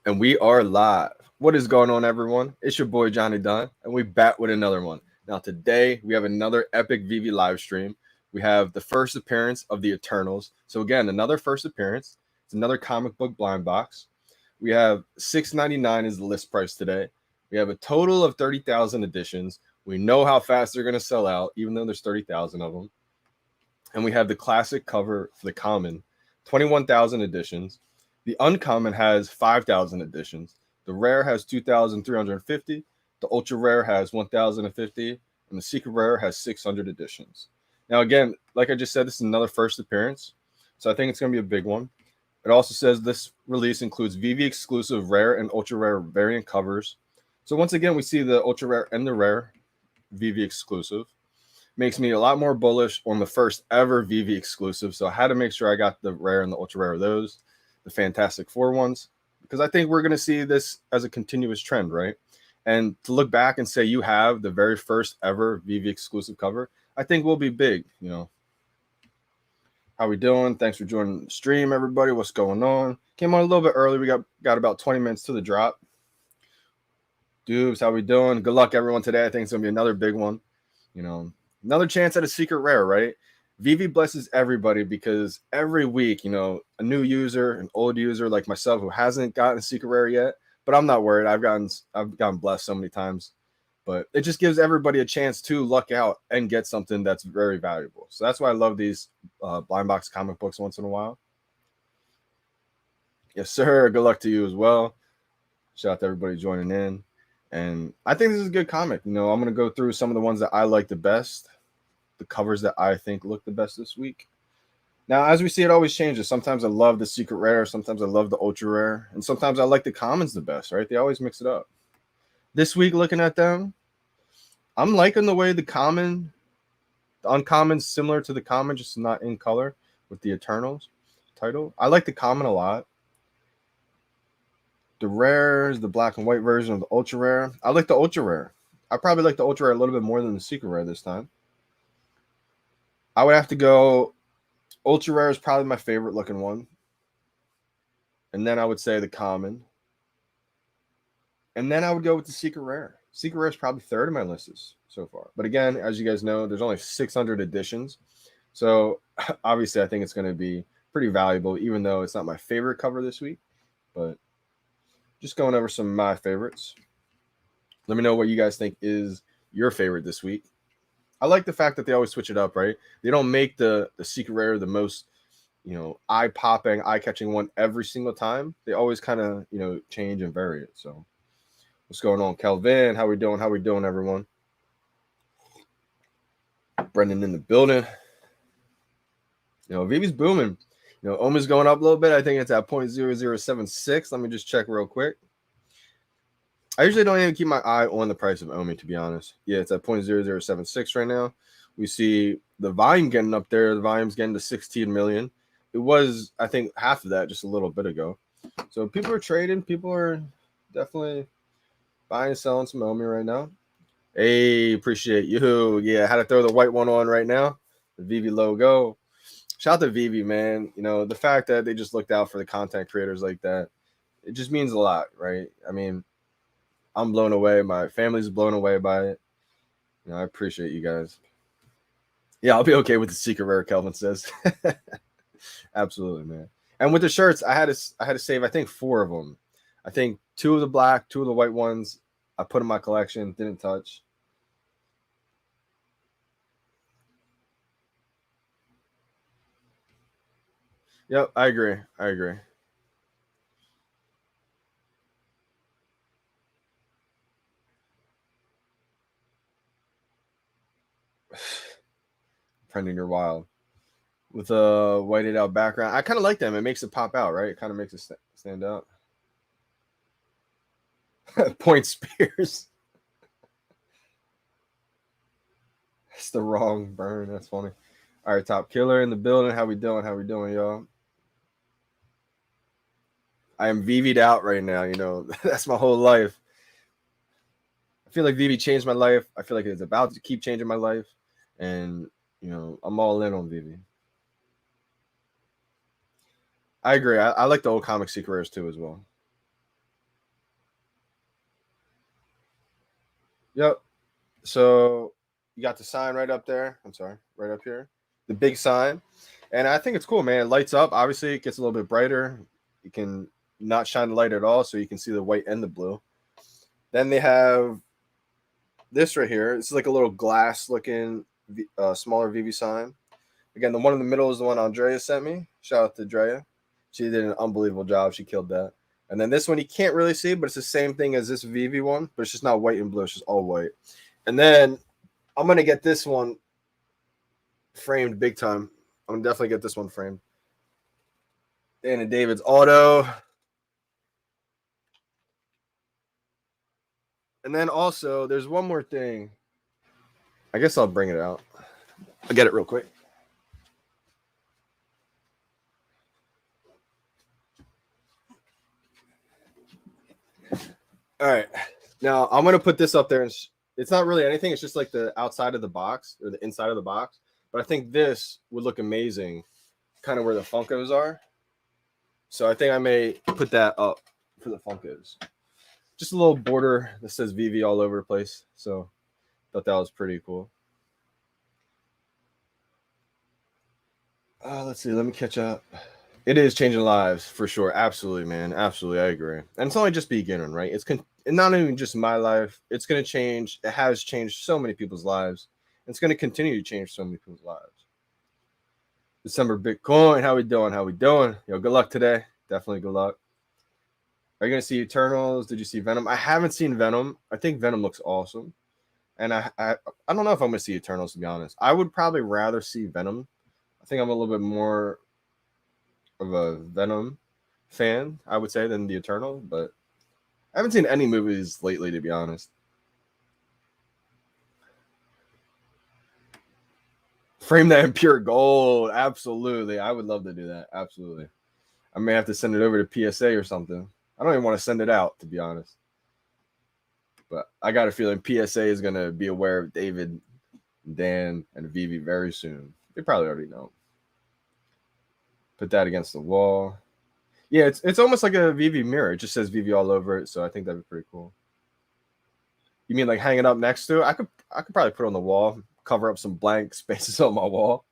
And we are live. What is going on, everyone? It's your boy Johnny Dunn, and we back with another one. Now, today we have another epic VeVe live stream. We have the first appearance of the Eternals. So again, another first appearance. It's another comic book blind box. We have $6.99 is the list price today. We have a total of 30,000 editions. We know how fast they're going to sell out, even though there's 30,000 of them. And we have the classic cover for the common, 21,000 editions. The uncommon has 5,000 editions. The rare has 2,350. The ultra rare has 1,050. And the secret rare has 600 editions. Now, again, like I just said, this is another first appearance. So I think it's going to be a big one. It also says this release includes VeVe exclusive rare and ultra rare variant covers. So once again, we see the ultra rare and the rare VeVe exclusive. Makes me a lot more bullish on the first ever VeVe exclusive. So I had to make sure I got the rare and the ultra rare of those, the Fantastic Four ones, because I think we're going to see this as a continuous trend, right? And to look back and say you have the very first ever VeVe exclusive cover, I think will be big. How we doing? Thanks for joining the stream, everybody. What's going on? Came on a little bit early. We got about 20 minutes to the drop. Dubes, how we doing? Good luck, everyone, today. I think it's going to be another big one. Another chance at a secret rare, right? VeVe blesses everybody because every week, a new user, an old user like myself who hasn't gotten a secret rare yet, but I'm not worried. I've gotten blessed so many times, but it just gives everybody a chance to luck out and get something that's very valuable. So that's why I love these blind box comic books once in a while. Yes, sir. Good luck to you as well. Shout out to everybody joining in. And I think this is a good comic. I'm going to go through some of the ones that I like the best, the covers that I think look the best this week. Now, as we see, it always changes. Sometimes I love the secret rare. Sometimes I love the ultra rare. And sometimes I like the commons the best, right? They always mix it up. This week, looking at them, I'm liking the way the uncommon's similar to the common, just not in color with the Eternals title. I like the common a lot. The rare is the black and white version of the ultra rare. I like the ultra rare. I probably like the ultra rare a little bit more than the secret rare this time. I would have to go. Ultra rare is probably my favorite looking one. And then I would say the common. And then I would go with the secret rare. Secret rare is probably third in my list so far. But again, as you guys know, there's only 600 editions. So obviously I think it's going to be pretty valuable, even though it's not my favorite cover this week. But just going over some of my favorites. Let me know what you guys think is your favorite this week. I like the fact that they always switch it up, right? They don't make the secret rare the most, eye-popping, eye-catching one every single time. They always kind of, change and vary it. So what's going on, Kelvin? How we doing? How we doing, everyone? Brendan in the building. VeVe's booming. Oma's going up a little bit. I think it's at 0.0076. Let me just check real quick. I usually don't even keep my eye on the price of Omi, to be honest. Yeah, it's at 0.0076 right now. We see the volume getting up there. The volume's getting to 16 million. It was, I think, half of that just a little bit ago. So people are trading. People are definitely buying and selling some Omi right now. Hey, appreciate you. Yeah, I had to throw the white one on right now. The VeVe logo. Shout out to VeVe, man. The fact that they just looked out for the content creators like that, it just means a lot, right? I mean, I'm blown away. My family's blown away by it. I appreciate you guys. Yeah, I'll be okay with the secret rare, Kelvin says. Absolutely, man. And with the shirts, I had to save, I think, 4 of them. I think 2 of the black, 2 of the white ones I put in my collection, didn't touch. Yep, I agree. Brendan, you're wild. With a whited out background. I kind of like them. It makes it pop out, right? It kind of makes it stand out. Point Spears. It's the wrong burn. That's funny. All right, Top Killer in the building. How we doing? Y'all? I am VeVe'd out right now. That's my whole life. I feel like VeVe changed my life. I feel like it's about to keep changing my life. And, I'm all in on VeVe. I agree. I like the old comic secret rares too as well. Yep. So you got the sign right up there. I'm sorry, right up here. The big sign. And I think it's cool, man. It lights up. Obviously, it gets a little bit brighter. You can not shine the light at all, so you can see the white and the blue. Then they have this right here. It's like a little glass-looking, smaller VeVe sign. Again, the one in the middle is the one Andrea sent me. Shout out to Drea. She did an unbelievable job. She killed that. And then this one you can't really see, but it's the same thing as this VeVe one, but it's just not white and blue. It's just all white. And then I'm going to get this one framed big time. I'm going to definitely get this one framed. Dana David's auto. And then also, there's one more thing. I guess I'll bring it out. I'll get it real quick. All right. Now, I'm going to put this up there. And it's not really anything. It's just like the outside of the box or the inside of the box. But I think this would look amazing, kind of where the Funkos are. So I think I may put that up for the Funkos. Just a little border that says VeVe all over the place. So I thought that was pretty cool. Let's see. Let me catch up. It is changing lives for sure. Absolutely, man. Absolutely. I agree. And it's only just beginning, right? It's not even just my life. It's going to change. It has changed so many people's lives. It's going to continue to change so many people's lives. December Bitcoin. How we doing? How we doing? Yo, good luck today. Definitely good luck. Are you going to see Eternals? Did you see Venom? I haven't seen Venom. I think Venom looks awesome. And I don't know if I'm going to see Eternals, to be honest. I would probably rather see Venom. I think I'm a little bit more of a Venom fan, I would say, than the Eternal. But I haven't seen any movies lately, to be honest. Frame that in pure gold. Absolutely. I would love to do that. Absolutely. I may have to send it over to PSA or something. I don't even want to send it out, to be honest. But I got a feeling PSA is going to be aware of David, Dan, and VeVe very soon. They probably already know. Put that against the wall. Yeah, it's almost like a VeVe mirror. It just says VeVe all over it, so I think that'd be pretty cool. You mean like hanging up next to it? I could probably put it on the wall, cover up some blank spaces on my wall.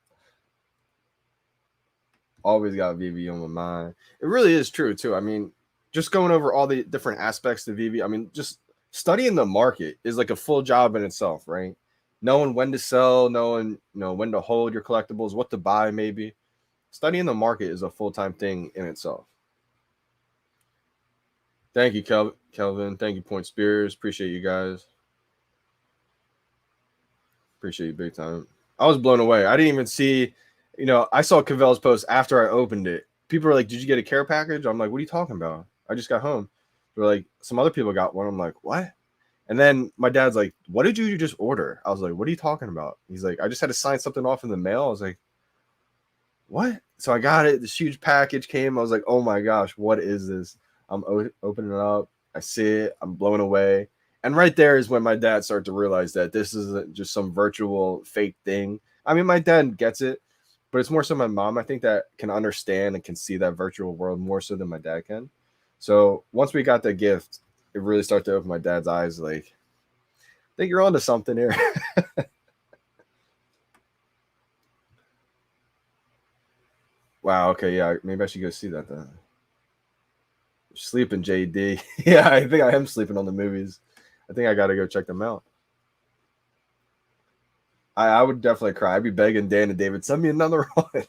Always got VeVe on my mind. It really is true too. I mean, just going over all the different aspects of VeVe. I mean, just studying the market is like a full job in itself, right? Knowing when to sell, knowing when to hold your collectibles, what to buy, maybe. Studying the market is a full-time thing in itself. Thank you, Kelvin. Thank you, Point Spears. Appreciate you guys. Appreciate you big time. I was blown away. I didn't even see, I saw Cavell's post after I opened it. People were like, "Did you get a care package?" I'm like, "What are you talking about? I just got home." They're like, "Some other people got one." I'm like, "What?" And then my dad's like, "What did you just order?" I was like, "What are you talking about?" He's like, "I just had to sign something off in the mail." I was like, "What?" So I got it. This huge package came. I was like, "Oh my gosh, what is this?" I'm opening it up. I see it. I'm blown away. And right there is when my dad started to realize that this isn't just some virtual fake thing. I mean, my dad gets it, but it's more so my mom, I think, that can understand and can see that virtual world more so than my dad can. So once we got the gift, it really started to open my dad's eyes. Like, I think you're onto something here. Wow. Okay. Yeah. Maybe I should go see that then. Sleeping, JD. Yeah, I think I am sleeping on the movies. I think I got to go check them out. I would definitely cry. I'd be begging Dan and David, send me another one.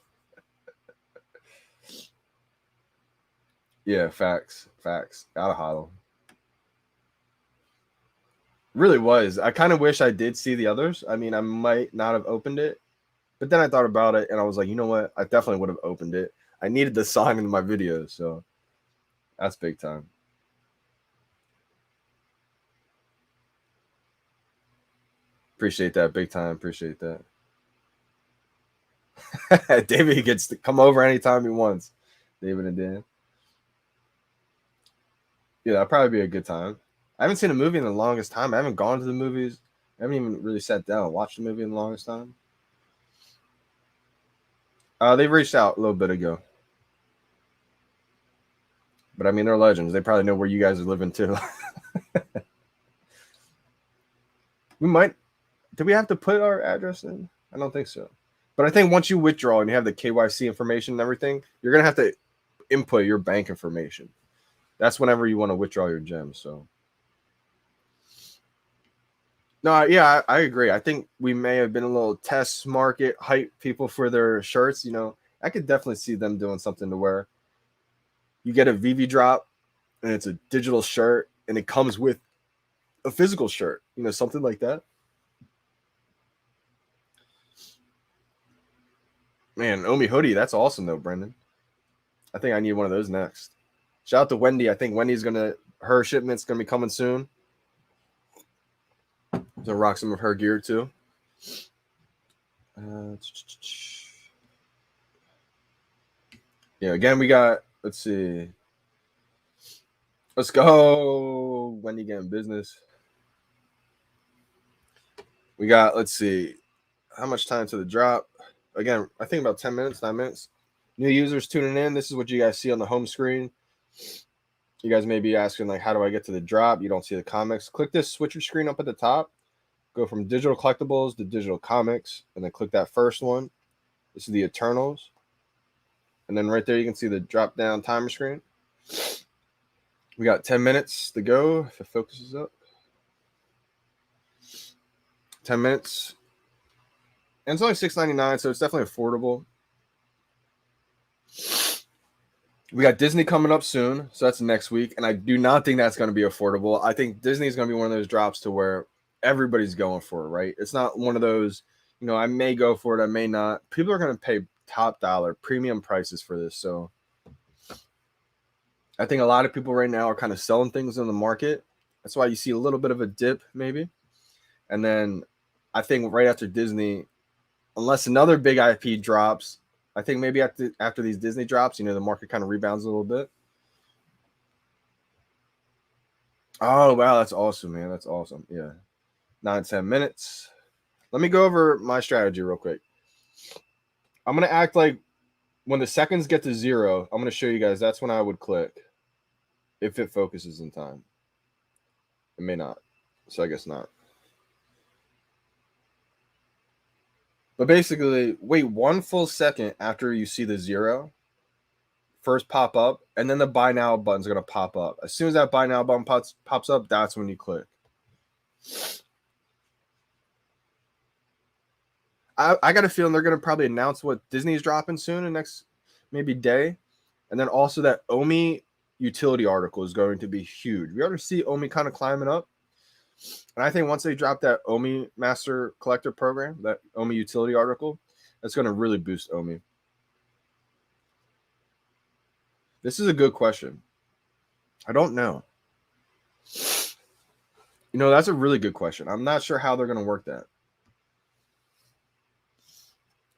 Yeah, facts. Gotta hodl. Really was. I kind of wish I did see the others. I mean, I might not have opened it, but then I thought about it and I was like, you know what? I definitely would have opened it. I needed the sign in my video, so that's big time. Appreciate that big time. Appreciate that. David gets to come over anytime he wants. David and Dan. Yeah, that'd probably be a good time. I haven't seen a movie in the longest time. I haven't gone to the movies. I haven't even really sat down and watched a movie in the longest time. They reached out a little bit ago. But I mean, they're legends. They probably know where you guys are living too. We might. Do we have to put our address in? I don't think so. But I think once you withdraw and you have the KYC information and everything, you're gonna have to input your bank information. That's whenever you want to withdraw your gems. So no, yeah, I agree. I think we may have been a little test market hype people for their shirts. You know, I could definitely see them doing something to where you get a VeVe drop and it's a digital shirt and it comes with a physical shirt. You know, something like that. Man, Omi hoodie, that's awesome though, Brendan. I think I need one of those next. Shout out to Wendy. I think Wendy's her shipment's gonna be coming soon. So rock some of her gear too. Yeah, again we got. Let's see. Let's go. Wendy getting business. We got. Let's see. How much time to the drop? Again, I think about 10 minutes, 9 minutes. New users tuning in. This is what you guys see on the home screen. You guys may be asking, like, how do I get to the drop? You don't see the comics. Click this switcher screen up at the top. Go from digital collectibles to digital comics, and then click that first one. This is the Eternals. And then right there, you can see the drop down timer screen. We got 10 minutes to go if it focuses up. 10 minutes. And it's only $6.99, so it's definitely affordable. We got Disney coming up soon, so that's next week. And I do not think that's going to be affordable. I think Disney is going to be one of those drops to where everybody's going for it, right? It's not one of those, you know, I may go for it, I may not. People are going to pay top dollar premium prices for this. So I think a lot of people right now are kind of selling things in the market. That's why you see a little bit of a dip maybe. And then I think right after Disney, unless another big IP drops, I think maybe after these Disney drops, you know, the market kind of rebounds a little bit. Oh, wow. That's awesome, man. That's awesome. Yeah. 9-10 minutes. Let me go over my strategy real quick. I'm going to act like when the seconds get to 0, I'm going to show you guys that's when I would click if it focuses in time. It may not. So I guess not. But basically, wait 1 full second after you see the 0 first pop up, and then the buy now button's going to pop up. As soon as that buy now button pops up, that's when you click. I got a feeling they're going to probably announce what Disney's dropping soon in the next maybe day. And then also that Omi utility article is going to be huge. We already see Omi kind of climbing up. And I think once they drop that Omi Master Collector program, that Omi utility article, that's going to really boost Omi. This is a good question. I don't know. You know, that's a really good question. I'm not sure how they're going to work that.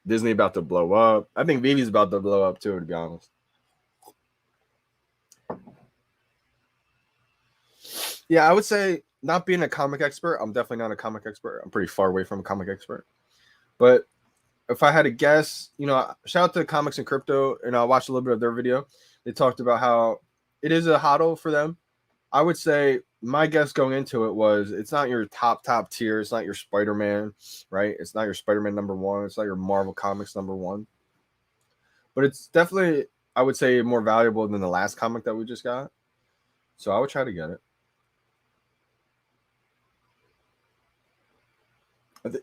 Disney about to blow up. I think VeVe's about to blow up too, to be honest. Yeah, I would say not being a comic expert, I'm definitely not a comic expert. I'm pretty far away from a comic expert. But if I had to guess, you know, shout out to Comics and Crypto, and I watched a little bit of their video. They talked about how it is a hodl for them. I would say my guess going into it was it's not your top tier. It's not your Spider-Man, right? It's not your Spider-Man #1. It's not your Marvel Comics #1. But it's definitely, I would say, more valuable than the last comic that we just got. So I would try to get it.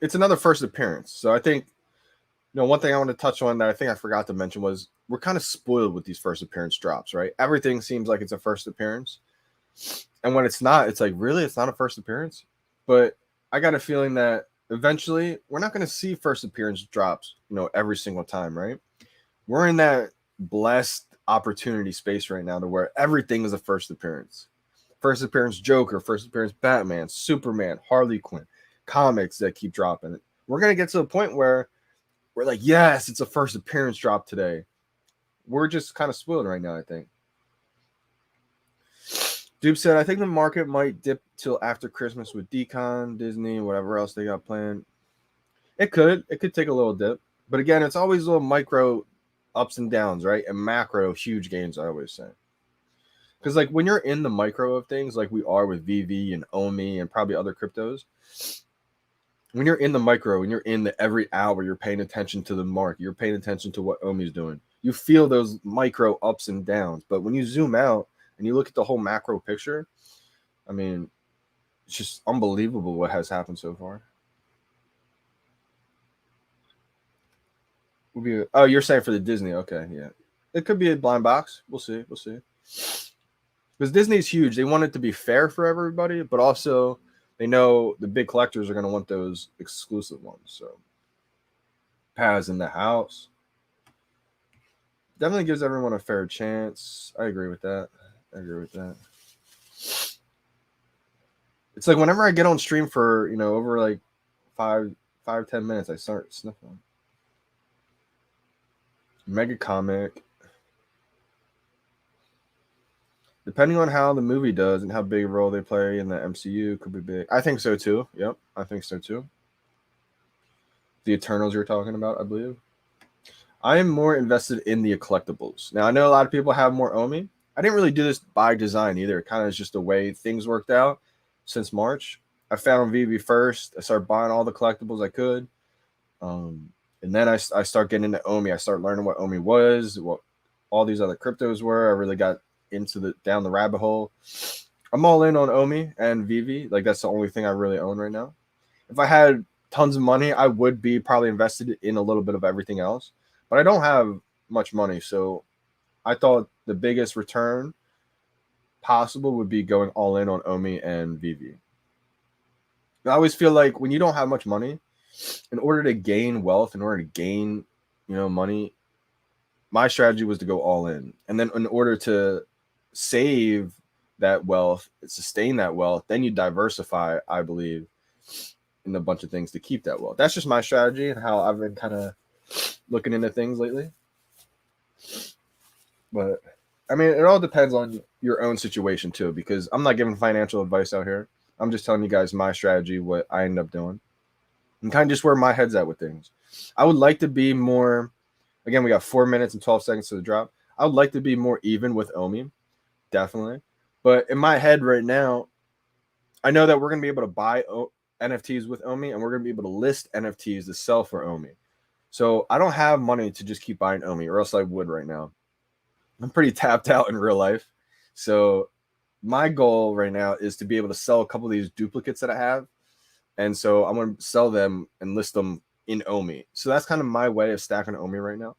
It's another first appearance. So I think, you know, one thing I want to touch on that I think I forgot to mention was we're kind of spoiled with these first appearance drops, right? Everything seems like it's a first appearance. And when it's not, it's like, really? It's not a first appearance? But I got a feeling that eventually we're not going to see first appearance drops, you know, every single time, right? We're in that blessed opportunity space right now to where everything is a first appearance. First appearance Joker, first appearance Batman, Superman, Harley Quinn, comics that keep dropping. We're going to get to a point where we're like, yes, it's a first appearance drop today. We're just kind of spoiled right now, I think. Dupe said, I think the market might dip till after Christmas with Decon, Disney, whatever else they got planned. It could take a little dip. But again, it's always little micro ups and downs, right? And macro, huge gains, I always say. Because like when you're in the micro of things, like we are with VeVe and Omi and probably other cryptos, when you're in the micro, when you're in the every hour, you're paying attention to the market, you're paying attention to what Omi's doing. You feel those micro ups and downs. But when you zoom out and you look at the whole macro picture, I mean, it's just unbelievable what has happened so far. Oh, you're saying for the Disney? Okay, yeah, it could be a blind box. We'll see. We'll see. Because Disney's huge. They want it to be fair for everybody, but also they know the big collectors are going to want those exclusive ones. So, Paz in the house definitely gives everyone a fair chance. I agree with that. It's like whenever I get on stream for over like 5-10 minutes, I start sniffling. Mega comic. Depending on how the movie does and how big a role they play in the MCU, could be big. I think so too. Yep, I think so too. The Eternals you're talking about, I believe. I am more invested in the collectibles. Now, I know a lot of people have more Omi. I didn't really do this by design either. It kind of is just the way things worked out since March. I found VeVe first. I started buying all the collectibles I could. And then I start getting into Omi. I start learning what Omi was, what all these other cryptos were. I really got into down the rabbit hole. I'm all in on Omi and VeVe. Like, that's the only thing I really own right now. If I had tons of money, I would be probably invested in a little bit of everything else. But I don't have much money, so I thought the biggest return possible would be going all in on Omi and VeVe. I always feel like when you don't have much money, in order to gain wealth, in order to gain, money, my strategy was to go all in. And then in order to save that wealth, sustain that wealth, then you diversify, I believe, in a bunch of things to keep that wealth. That's just my strategy and how I've been kind of looking into things lately. But I mean, it all depends on your own situation too, because I'm not giving financial advice out here. I'm just telling you guys my strategy, what I end up doing, and kind of just where my head's at with things. I would like to be more, again, we got 4 minutes and 12 seconds to the drop. I would like to be more even with Omi, definitely. But in my head right now, I know that we're going to be able to buy NFTs with Omi, and we're going to be able to list NFTs to sell for Omi. So I don't have money to just keep buying Omi, or else I would right now. I'm pretty tapped out in real life. So my goal right now is to be able to sell a couple of these duplicates that I have. And so I'm going to sell them and list them in Omi. So that's kind of my way of stacking Omi right now.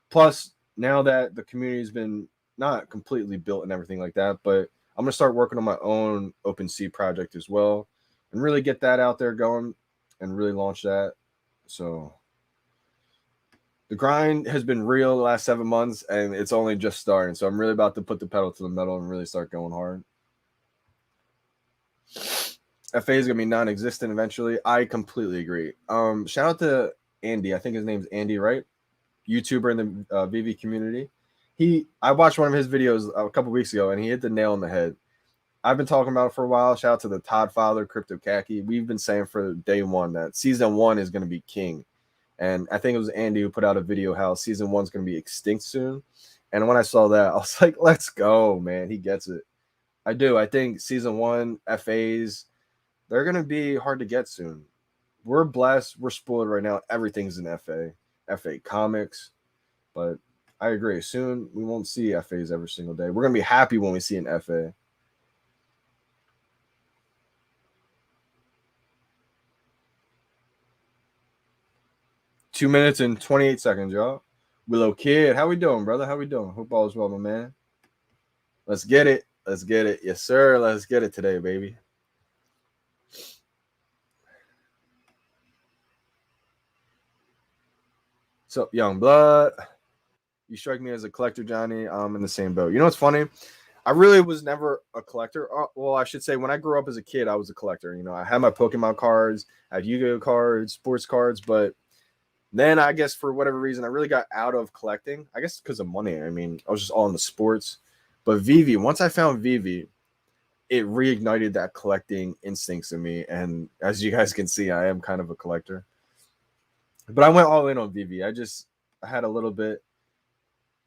Plus, now that the community's been not completely built and everything like that, but I'm going to start working on my own OpenSea project as well and really get that out there going and really launch that. So the grind has been real the last 7 months, and it's only just starting. So I'm really about to put the pedal to the metal and really start going hard. FA is going to be non-existent eventually. I completely agree. Shout out to Andy. I think his name's Andy, right? YouTuber in the VeVe community. I watched one of his videos a couple weeks ago, and he hit the nail on the head. I've been talking about it for a while. Shout out to the Todd Father, Crypto Khaki. We've been saying for day one that season 1 is going to be king. And I think it was Andy who put out a video how season 1 is going to be extinct soon. And when I saw that, I was like, let's go, man. He gets it. I do. I think season 1 FAs, they're going to be hard to get soon. We're blessed. We're spoiled right now. Everything's in FA comics. But I agree. Soon we won't see FAs every single day. We're going to be happy when we see an FA. Two minutes and 28 seconds, y'all. Willow Kid, how we doing, brother? How we doing? Hope all is well, my man. Let's get it. Let's get it. Yes, sir. Let's get it today, baby. What's up, young blood? You strike me as a collector, Johnny. I'm in the same boat. You know what's funny? I really was never a collector. Well, I should say when I grew up as a kid, I was a collector. I had my Pokemon cards, I had Yu-Gi-Oh cards, sports cards, but then I guess for whatever reason, I really got out of collecting. I guess because of money. I mean, I was just all in the sports. But VeVe, once I found VeVe, it reignited that collecting instincts in me. And as you guys can see, I am kind of a collector. But I went all in on VeVe. I had a little bit.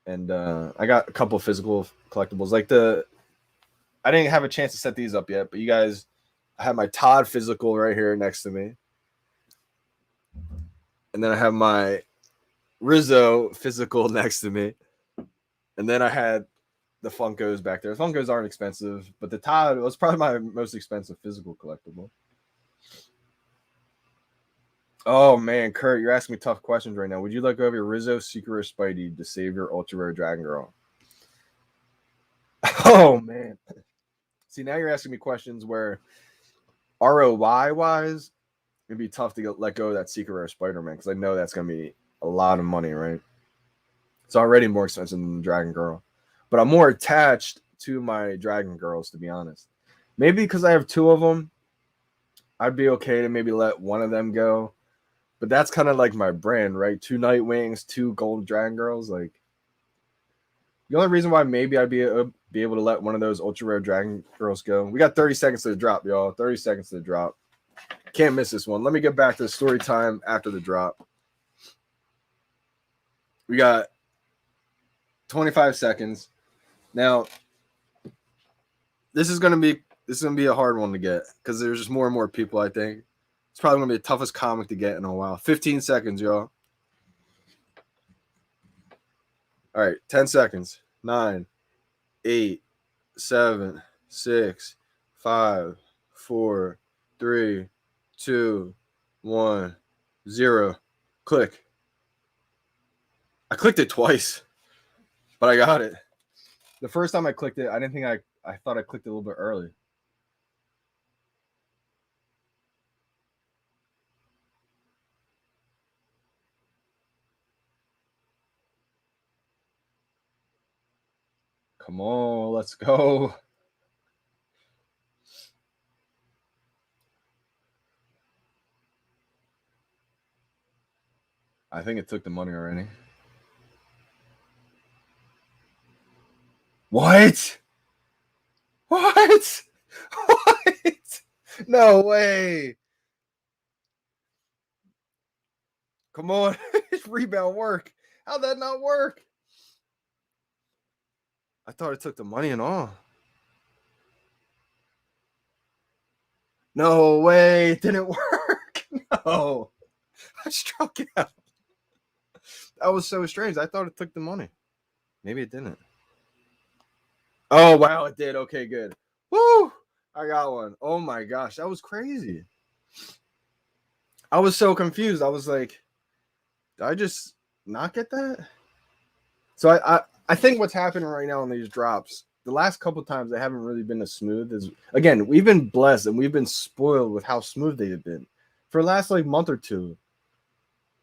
And I got a couple physical collectibles. I didn't have a chance to set these up yet, but you guys, I have my Todd physical right here next to me. And then I have my Rizzo physical next to me. And then I had the Funkos back there. The Funkos aren't expensive, but the Todd was probably my most expensive physical collectible. Oh man, Kurt, you're asking me tough questions right now. Would you let go of your Rizzo, Secret Rare Spidey to save your ultra rare Dragon Girl? Oh man. See, now you're asking me questions where ROI wise, it'd be tough to let go of that Secret Rare Spider-Man because I know that's gonna be a lot of money, right? It's already more expensive than Dragon Girl, but I'm more attached to my Dragon Girls, to be honest. Maybe because I have two of them, I'd be okay to maybe let one of them go. But that's kind of like my brand, right? 2 Nightwings, 2 Gold Dragon Girls. Like the only reason why maybe I'd be able to let one of those ultra rare Dragon Girls go. We got 30 seconds to the drop, y'all. 30 seconds to the drop. Can't miss this one. Let me get back to the story time after the drop. We got 25 seconds. Now, this is gonna be a hard one to get because there's just more and more people, I think. It's probably gonna be the toughest comic to get in a while. 15 seconds, y'all. All right, 10 seconds. 9, 8, 7, 6, 5, 4, 3, 2, 1, 0. Click. I clicked it twice, but I got it. The first time I clicked it, I didn't think I thought I clicked it a little bit early. Come on, let's go. I think it took the money already. What? What? What? No way. Come on. Rebound work. How'd that not work? I thought it took the money and all. No way. It didn't work. No. I struck out. That was so strange. I thought it took the money. Maybe it didn't. Oh, wow. It did. Okay, good. Woo. I got one. Oh my gosh. That was crazy. I was so confused. I was like, did I just not get that? So I think what's happening right now on these drops, the last couple times they haven't really been as smooth as again, we've been blessed and we've been spoiled with how smooth they've been for the last like month or two.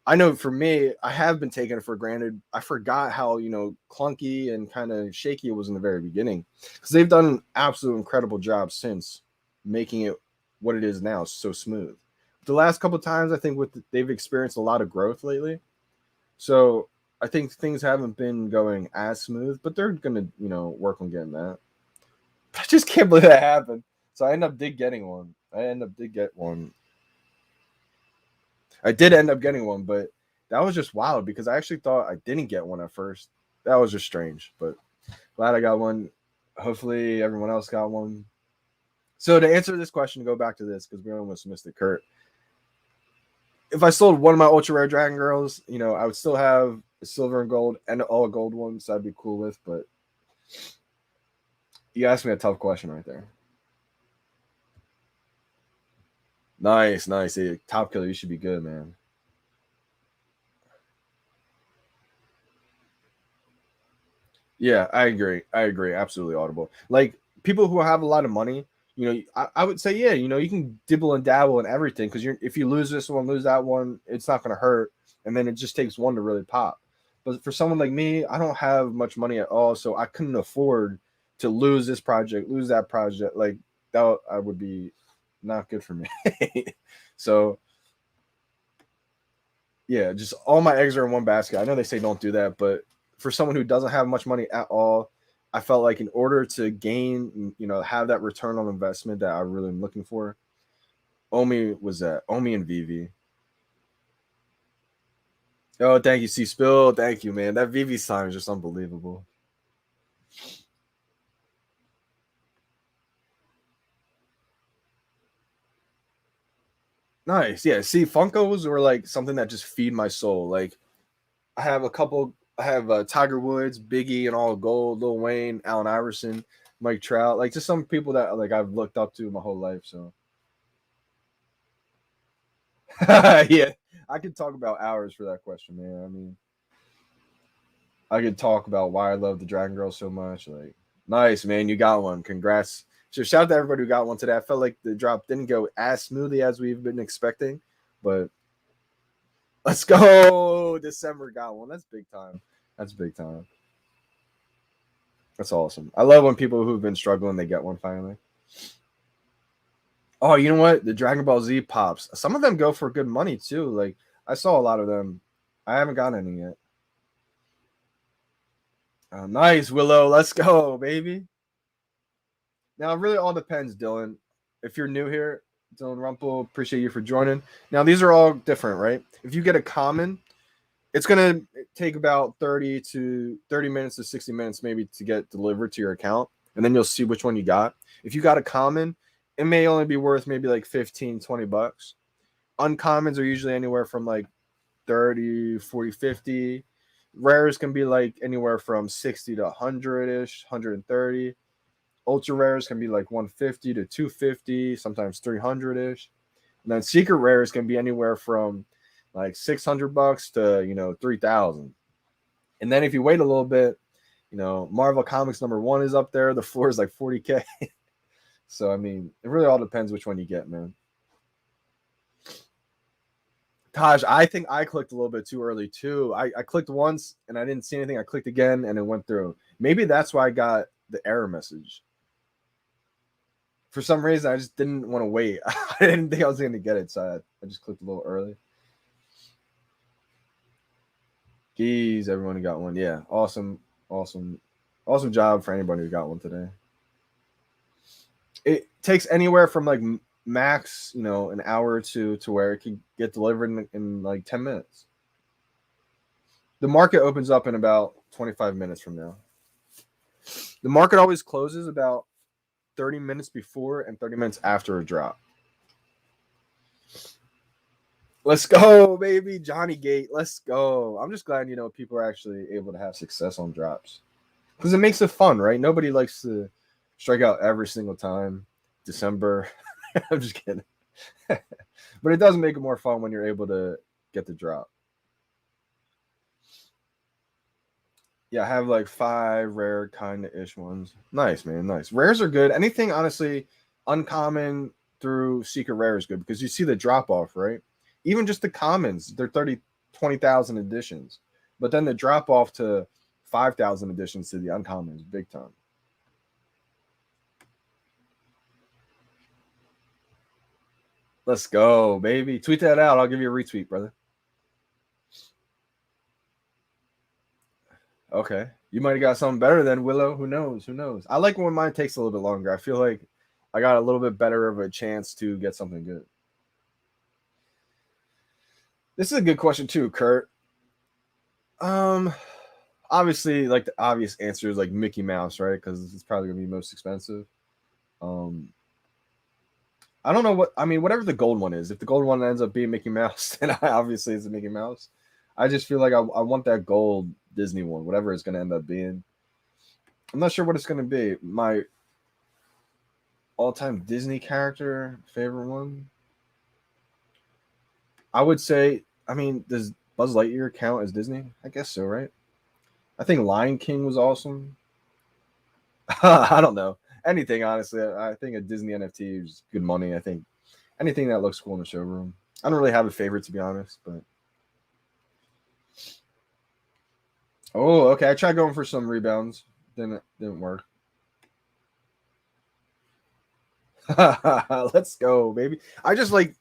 I know for me, I have been taking it for granted. I forgot how, clunky and kind of shaky it was in the very beginning because they've done an absolute incredible job since making it what it is now, so smooth. The last couple times, I think they've experienced a lot of growth lately. So I think things haven't been going as smooth, but they're gonna, work on getting that. I just can't believe that happened. So I did getting one. Did get one. I did end up getting one, but that was just wild because I actually thought I didn't get one at first. That was just strange, but glad I got one. Hopefully everyone else got one. So to answer this question, go back to this because we almost missed it, Kurt. If I sold one of my ultra rare Dragon Girls, I would still have a silver and gold and all gold ones. So I'd be cool with, but you asked me a tough question right there. Nice. Hey, Top Killer, you should be good, man. Yeah, I agree. Absolutely audible. Like people who have a lot of money, I would say, yeah, you can dibble and dabble in everything because if you lose this one, lose that one, it's not going to hurt, and then it just takes one to really pop. But for someone like me, I don't have much money at all, so I couldn't afford to lose this project, lose that project. Like that, I would be not good for me. So yeah, just all my eggs are in one basket. I know they say don't do that, but for someone who doesn't have much money at all, I felt like in order to gain, have that return on investment that I really am looking for, Omi was that. Omi and VeVe. Oh, thank you, C Spill. Thank you, man. That VeVe sign is just unbelievable. Nice. Yeah. See, Funkos were like something that just feed my soul. Like I have a couple. I have Tiger Woods, Biggie, and all gold. Lil Wayne, Allen Iverson, Mike Trout. Like just some people that like I've looked up to my whole life. So yeah, I could talk about hours for that question, man. I mean, I could talk about why I love the Dragon Girl so much. Like, nice, man. You got one. Congrats. So shout out to everybody who got one today. I felt like the drop didn't go as smoothly as we've been expecting, but let's go. December got one. That's big time. That's big time. That's awesome. I love when people who've been struggling they get one finally. Oh, you know what? The Dragon Ball Z pops. Some of them go for good money too. Like I saw a lot of them. I haven't got any yet. Nice, Willow. Let's go, baby. Now it really all depends, Dylan. If you're new here, Dylan Rumpel, appreciate you for joining. Now these are all different, right? If you get a common, it's gonna take about 30 minutes to 60 minutes maybe to get delivered to your account, and then you'll see which one you got. If you got a common, it may only be worth maybe like 15, $20. Uncommons are usually anywhere from like 30, 40, 50. Rares can be like anywhere from 60 to 100-ish, 130. Ultra rares can be like 150 to 250, sometimes 300-ish. And then secret rares can be anywhere from like $600 to 3,000. And then if you wait a little bit, Marvel Comics #1 is up there. The floor is like 40K. So I mean, it really all depends which one you get, man. Taj, I think I clicked a little bit too early too. I clicked once and I didn't see anything. I clicked again and it went through. Maybe that's why I got the error message. For some reason, I just didn't want to wait. I didn't think I was going to get it, so I just clicked a little early. Geez, everyone who got one. Yeah, awesome job for anybody who got one today. It takes anywhere from like max, an hour or two to where it can get delivered in like 10 minutes. The market opens up in about 25 minutes from now. The market always closes about 30 minutes before and 30 minutes after a drop. Let's go, baby. Johnny Gate. Let's go. I'm just glad, people are actually able to have success on drops. Because it makes it fun, right? Nobody likes to strike out every single time. December. I'm just kidding. But it does make it more fun when you're able to get the drop. Yeah, I have like 5 rare kind of ish ones. Nice, man. Nice. Rares are good. Anything, honestly, uncommon through secret rare is good because you see the drop off, right? Even just the commons, they're 30, 20,000 editions. But then the drop off to 5,000 editions to the uncommons, big time. Let's go, baby. Tweet that out. I'll give you a retweet, brother. Okay. You might have got something better than Willow. Who knows? Who knows? I like when mine takes a little bit longer. I feel like I got a little bit better of a chance to get something good. This is a good question too, Kurt. Obviously, like the obvious answer is like Mickey Mouse, right? Because it's probably gonna be most expensive. Um, I don't know what I mean. Whatever the gold one is, if the gold one ends up being Mickey Mouse, then obviously it's a Mickey Mouse. I just feel like I want that gold Disney one, whatever it's gonna end up being. I'm not sure what it's gonna be. My all-time Disney character, favorite one. I would say, I mean, does Buzz Lightyear count as Disney? I guess so, right? I think Lion King was awesome. I don't know. Anything, honestly. I think a Disney NFT is good money. I think anything that looks cool in the showroom. I don't really have a favorite, to be honest, but. Oh, okay. I tried going for some rebounds. Didn't work. Let's go, baby. I just like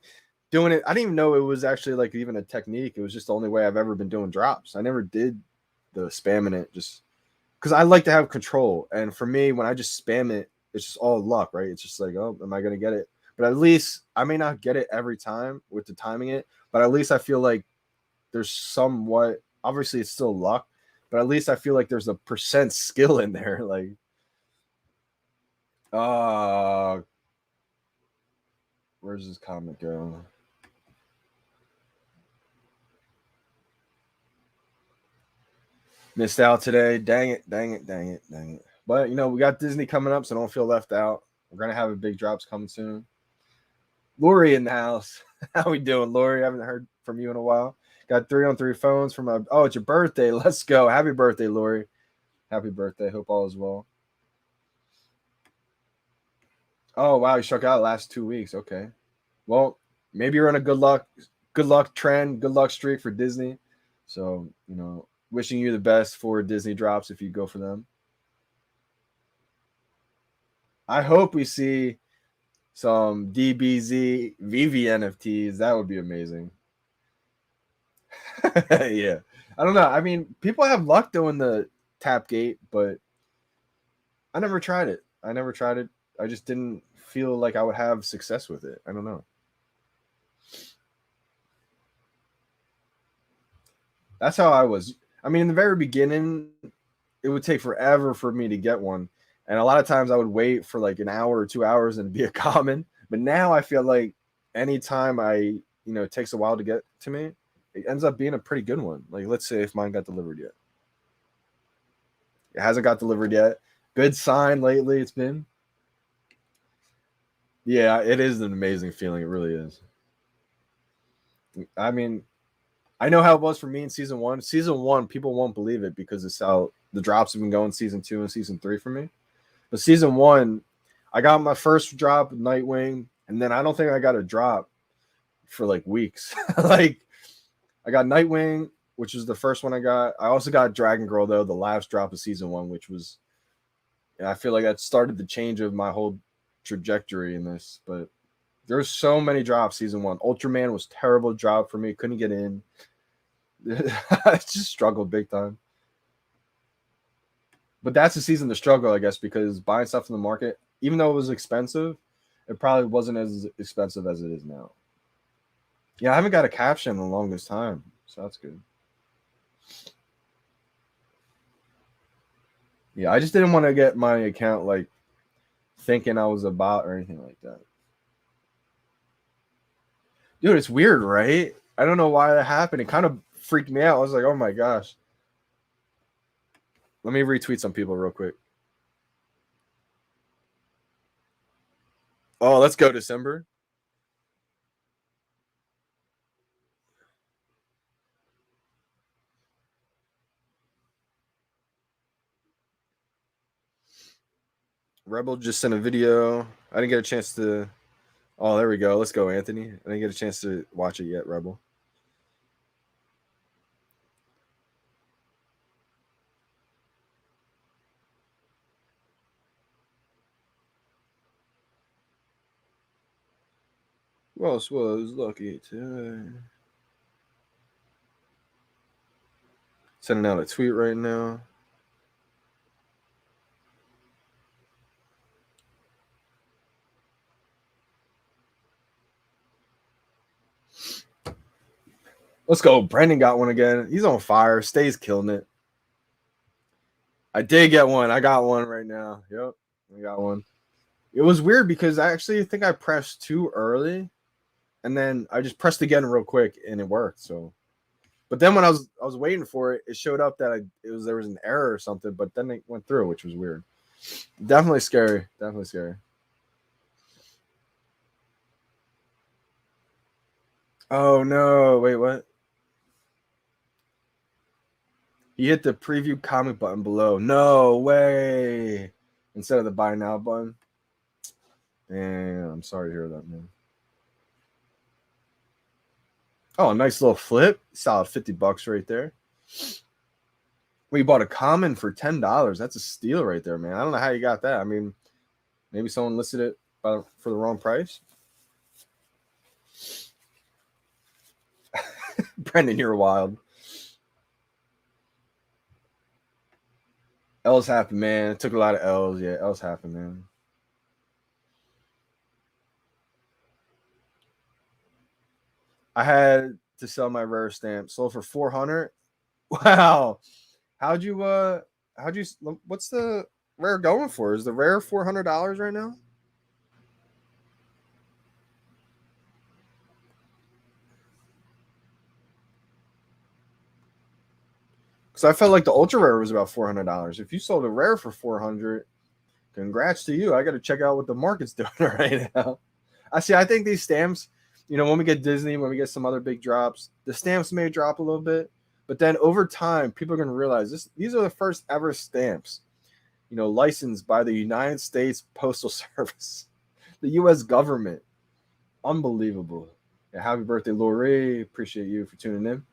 doing it. I didn't even know it was actually like even a technique. It was just the only way I've ever been doing drops. I never did the spamming it just because I like to have control. And for me, when I just spam it, it's just all luck, right? It's just like, oh, am I gonna get it? But at least I may not get it every time with the timing it, but at least I feel like there's somewhat obviously it's still luck, but at least I feel like there's a percent skill in there. Like, uh where's this comment go? Missed out today. Dang it, dang it, dang it, dang it. But you know, we got Disney coming up, so don't feel left out. We're gonna have a big drops coming soon. Lori in the house. How we doing, Lori? I haven't heard from you in a while. Got 3-on-3 phones from my oh, it's your birthday. Let's go. Happy birthday, Lori. Happy birthday. Hope all is well. Oh wow, you struck out last 2 weeks. Okay. Well, maybe you're on a good luck trend, good luck streak for Disney. So, you know, wishing you the best for Disney drops if you go for them. I hope we see some DBZ VeVe NFTs. That would be amazing. Yeah. I don't know. I mean, people have luck doing the tap gate, but I never tried it. I never tried it. I just didn't feel like I would have success with it. I don't know. That's how I was. I mean, in the very beginning, it would take forever for me to get one. And a lot of times I would wait for like an hour or 2 hours and be a common. But now I feel like anytime it takes a while to get to me, it ends up being a pretty good one. Like, let's say if mine got delivered yet. It hasn't got delivered yet. Good sign lately, it's been. Yeah, it is an amazing feeling. It really is. I mean, I know how it was for me in season one. Season one, people won't believe it because it's how the drops have been going season 2 and season 3 for me. But season 1, I got my first drop, Nightwing, and then I don't think I got a drop for like weeks. Like, I got Nightwing, which is the first one I got. I also got Dragon Girl, though, the last drop of season 1, which was, I feel like that started the change of my whole trajectory in this. But there's so many drops season 1. Ultraman was terrible drop for me. Couldn't get in. I just struggled big time. But that's the season to struggle, I guess, because buying stuff in the market, even though it was expensive, it probably wasn't as expensive as it is now. Yeah, I haven't got a caption in the longest time, so that's good. Yeah, I just didn't want to get my account like thinking I was a bot or anything like that. Dude, it's weird, right? I don't know why that happened. It kind of freaked me out. I was like, oh my gosh. Let me retweet some people real quick. Oh, let's go December. Rebel just sent a video. I didn't get a chance to. Oh, there we go. Let's go, Anthony. I didn't get a chance to watch it yet, Rebel. Who else was lucky today? Sending out a tweet right now. Let's go. Brandon got one again. He's on fire. Stays killing it. I did get one. I got one right now. Yep. I got one. It was weird because I actually think I pressed too early. And then I just pressed again real quick and it worked. So but then when I was waiting for it, it showed up that there was an error or something, but then it went through, which was weird. Definitely scary. Definitely scary. Oh no. Wait, what? You hit the preview comic button below. No way. Instead of the buy now button. Damn, I'm sorry to hear that, man. Oh, a nice little flip. Solid $50 right there. We bought a common for $10. That's a steal right there, man. I don't know how you got that. I mean, maybe someone listed it for the wrong price. Brendan, you're wild. L's happened, man. It took a lot of L's. Yeah, L's happened, man. I had to sell my rare stamp. Sold for 400. Wow. How'd you what's the rare going for? Is the rare $400 right now? Because So I felt like the ultra rare was about $400. If you sold a rare for 400, congrats to you. I got to check out what the market's doing right now. I think these stamps, when we get Disney, when we get some other big drops, the stamps may drop a little bit, but then over time, people are going to realize these are the first ever stamps, licensed by the United States Postal Service, the U.S. government. Unbelievable. Yeah, happy birthday, Lori. Appreciate you for tuning in.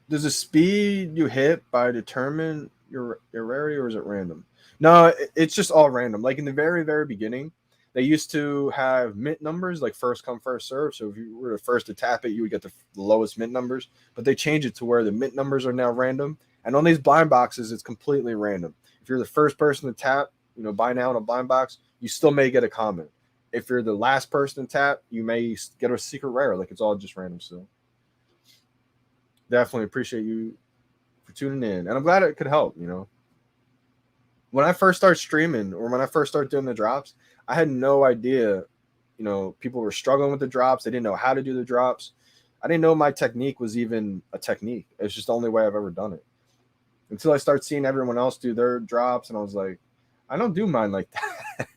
Does the speed you hit by determine your rarity, or is it random? No, it's just all random. Like in the very, very beginning, they used to have mint numbers, like first come, first serve. So if you were the first to tap it, you would get the lowest mint numbers. But they changed it to where the mint numbers are now random. And on these blind boxes, it's completely random. If you're the first person to tap, buy now on a blind box, you still may get a comment. If you're the last person to tap, you may get a secret rare. Like it's all just random still. Definitely appreciate you for tuning in. And I'm glad it could help, When I first started streaming, or when I first started doing the drops, I had no idea, people were struggling with the drops. They didn't know how to do the drops. I didn't know my technique was even a technique. It's just the only way I've ever done it. Until I started seeing everyone else do their drops, and I was like, I don't do mine like that.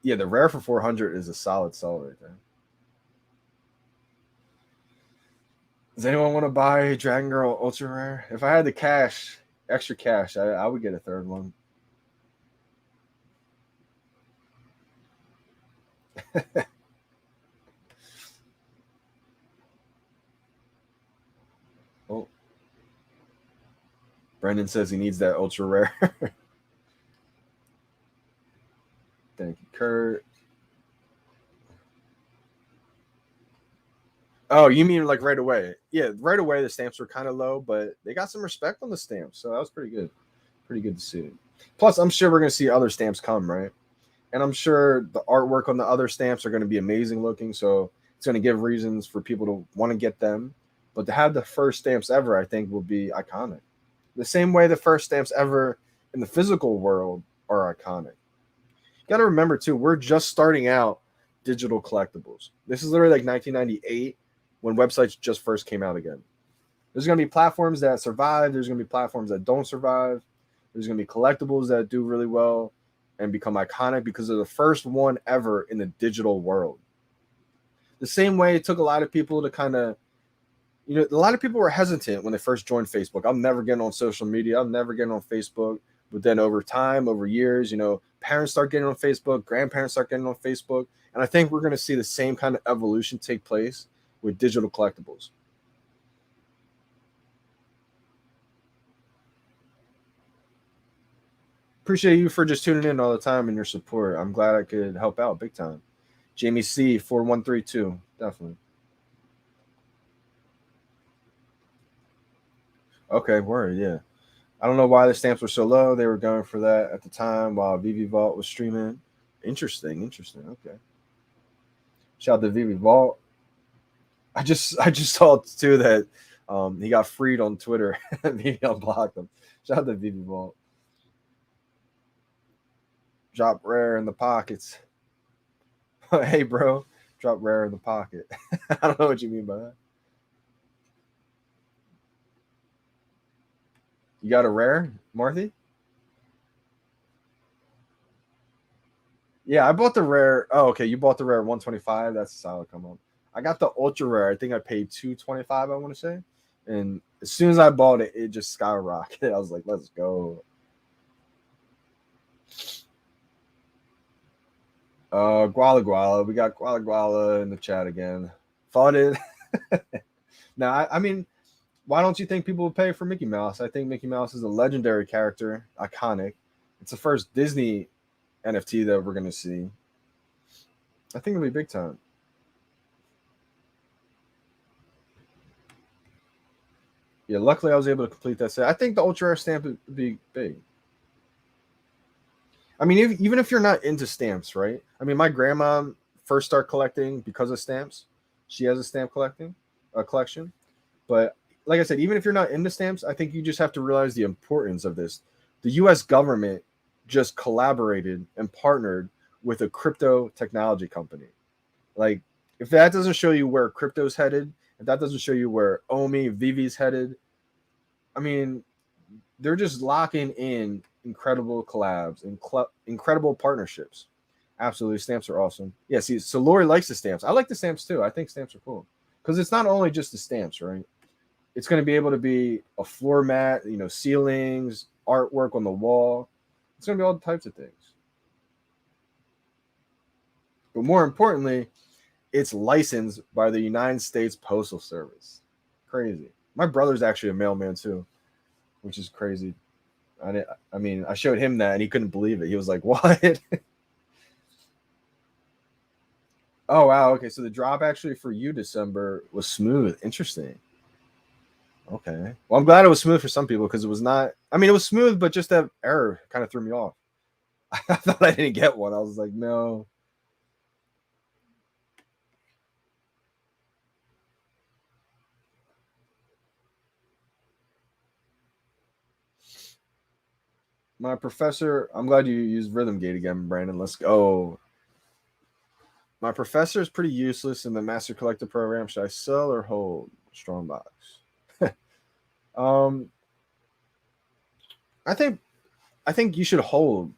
Yeah, the rare for 400 is a solid sell right there. Does anyone want to buy Dragon Girl Ultra Rare? If I had the cash, extra cash, I would get a third one. Oh, Brendan says he needs that Ultra Rare. Thank you, Kurt. Oh, you mean like right away? Yeah, right away the stamps were kind of low, but they got some respect on the stamps, so that was pretty good. Pretty good to see. Plus, I'm sure we're going to see other stamps come, right? And I'm sure the artwork on the other stamps are going to be amazing looking, so it's going to give reasons for people to want to get them. But to have the first stamps ever, I think, will be iconic. The same way the first stamps ever in the physical world are iconic. You got to remember, too, we're just starting out digital collectibles. This is literally like 1998 when websites just first came out again. There's going to be platforms that survive. There's going to be platforms that don't survive. There's going to be collectibles that do really well and become iconic because they're the first one ever in the digital world. The same way it took a lot of people to kind of, a lot of people were hesitant when they first joined Facebook. I'm never getting on social media. I'm never getting on Facebook. But then over time, over years, parents start getting on Facebook, grandparents start getting on Facebook. And I think we're going to see the same kind of evolution take place with digital collectibles. Appreciate you for just tuning in all the time and your support. I'm glad I could help out big time. Jamie C 4132, definitely. Okay, word, yeah. I don't know why the stamps were so low. They were going for that at the time while VeVe Vault was streaming. Interesting. Okay. Shout out to VeVe Vault. I just saw too that he got freed on Twitter. VeVe unblocked him. Shout out to VeVe Vault. Drop rare in the pockets. Hey, bro, drop rare in the pocket. I don't know what you mean by that. You got a rare, Marthy? Yeah, I bought the rare. Oh, okay. You bought the rare 125. That's a solid come up. I got the ultra rare. I think I paid 225. I want to say, and as soon as I bought it, it just skyrocketed. I was like, "Let's go." Guala Guala. We got Guala Guala in the chat again. Fought it. Now, I mean, why don't you think people would pay for Mickey Mouse? I think Mickey Mouse is a legendary character, iconic. It's the first Disney NFT that we're gonna see. I think it'll be big time. Yeah, luckily I was able to complete that set. I think the ultra rare stamp would be big. I mean, even if you're not into stamps, right? I mean, my grandma first started collecting because of stamps. She has a stamp collection. But like I said, even if you're not into stamps, I think you just have to realize the importance of this. The U.S. government just collaborated and partnered with a crypto technology company. Like, If that doesn't show you where crypto's headed, if that doesn't show you where Omi, VeVe's headed, I mean, they're just locking in incredible collabs and incredible partnerships. Absolutely, stamps are awesome. Yeah, see, so Lori likes the stamps. I like the stamps too. I think stamps are cool because it's not only just the stamps, right? It's going to be able to be a floor mat, ceilings, artwork on the wall. It's going to be all types of things. But more importantly, it's licensed by the United States Postal Service. Crazy. My brother's actually a mailman too, which is crazy. I showed him that and he couldn't believe it. He was like, "What?" Oh wow. Okay, so the drop actually for you December was smooth. Interesting. Okay. Well, I'm glad it was smooth for some people because it was not. I mean, it was smooth, but just that error kind of threw me off. I thought I didn't get one. I was like, no. My professor, I'm glad you used Rhythm Gate again, Brandon. Let's go. My professor is pretty useless in the Master Collector program. Should I sell or hold? Strongbox. um, I think you should hold,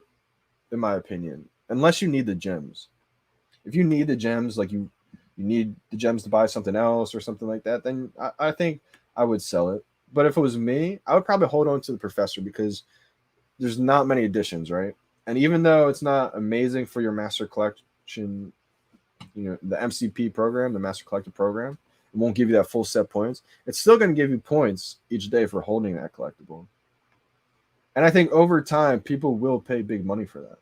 in my opinion, unless you need the gems. If you need the gems, like you need the gems to buy something else or something like that, then I think I would sell it. But if it was me, I would probably hold on to the professor because there's not many editions, right? And even though it's not amazing for your master collection, the MCP program, the master collector program, it won't give you that full set points. It's still going to give you points each day for holding that collectible. And I think over time, people will pay big money for that.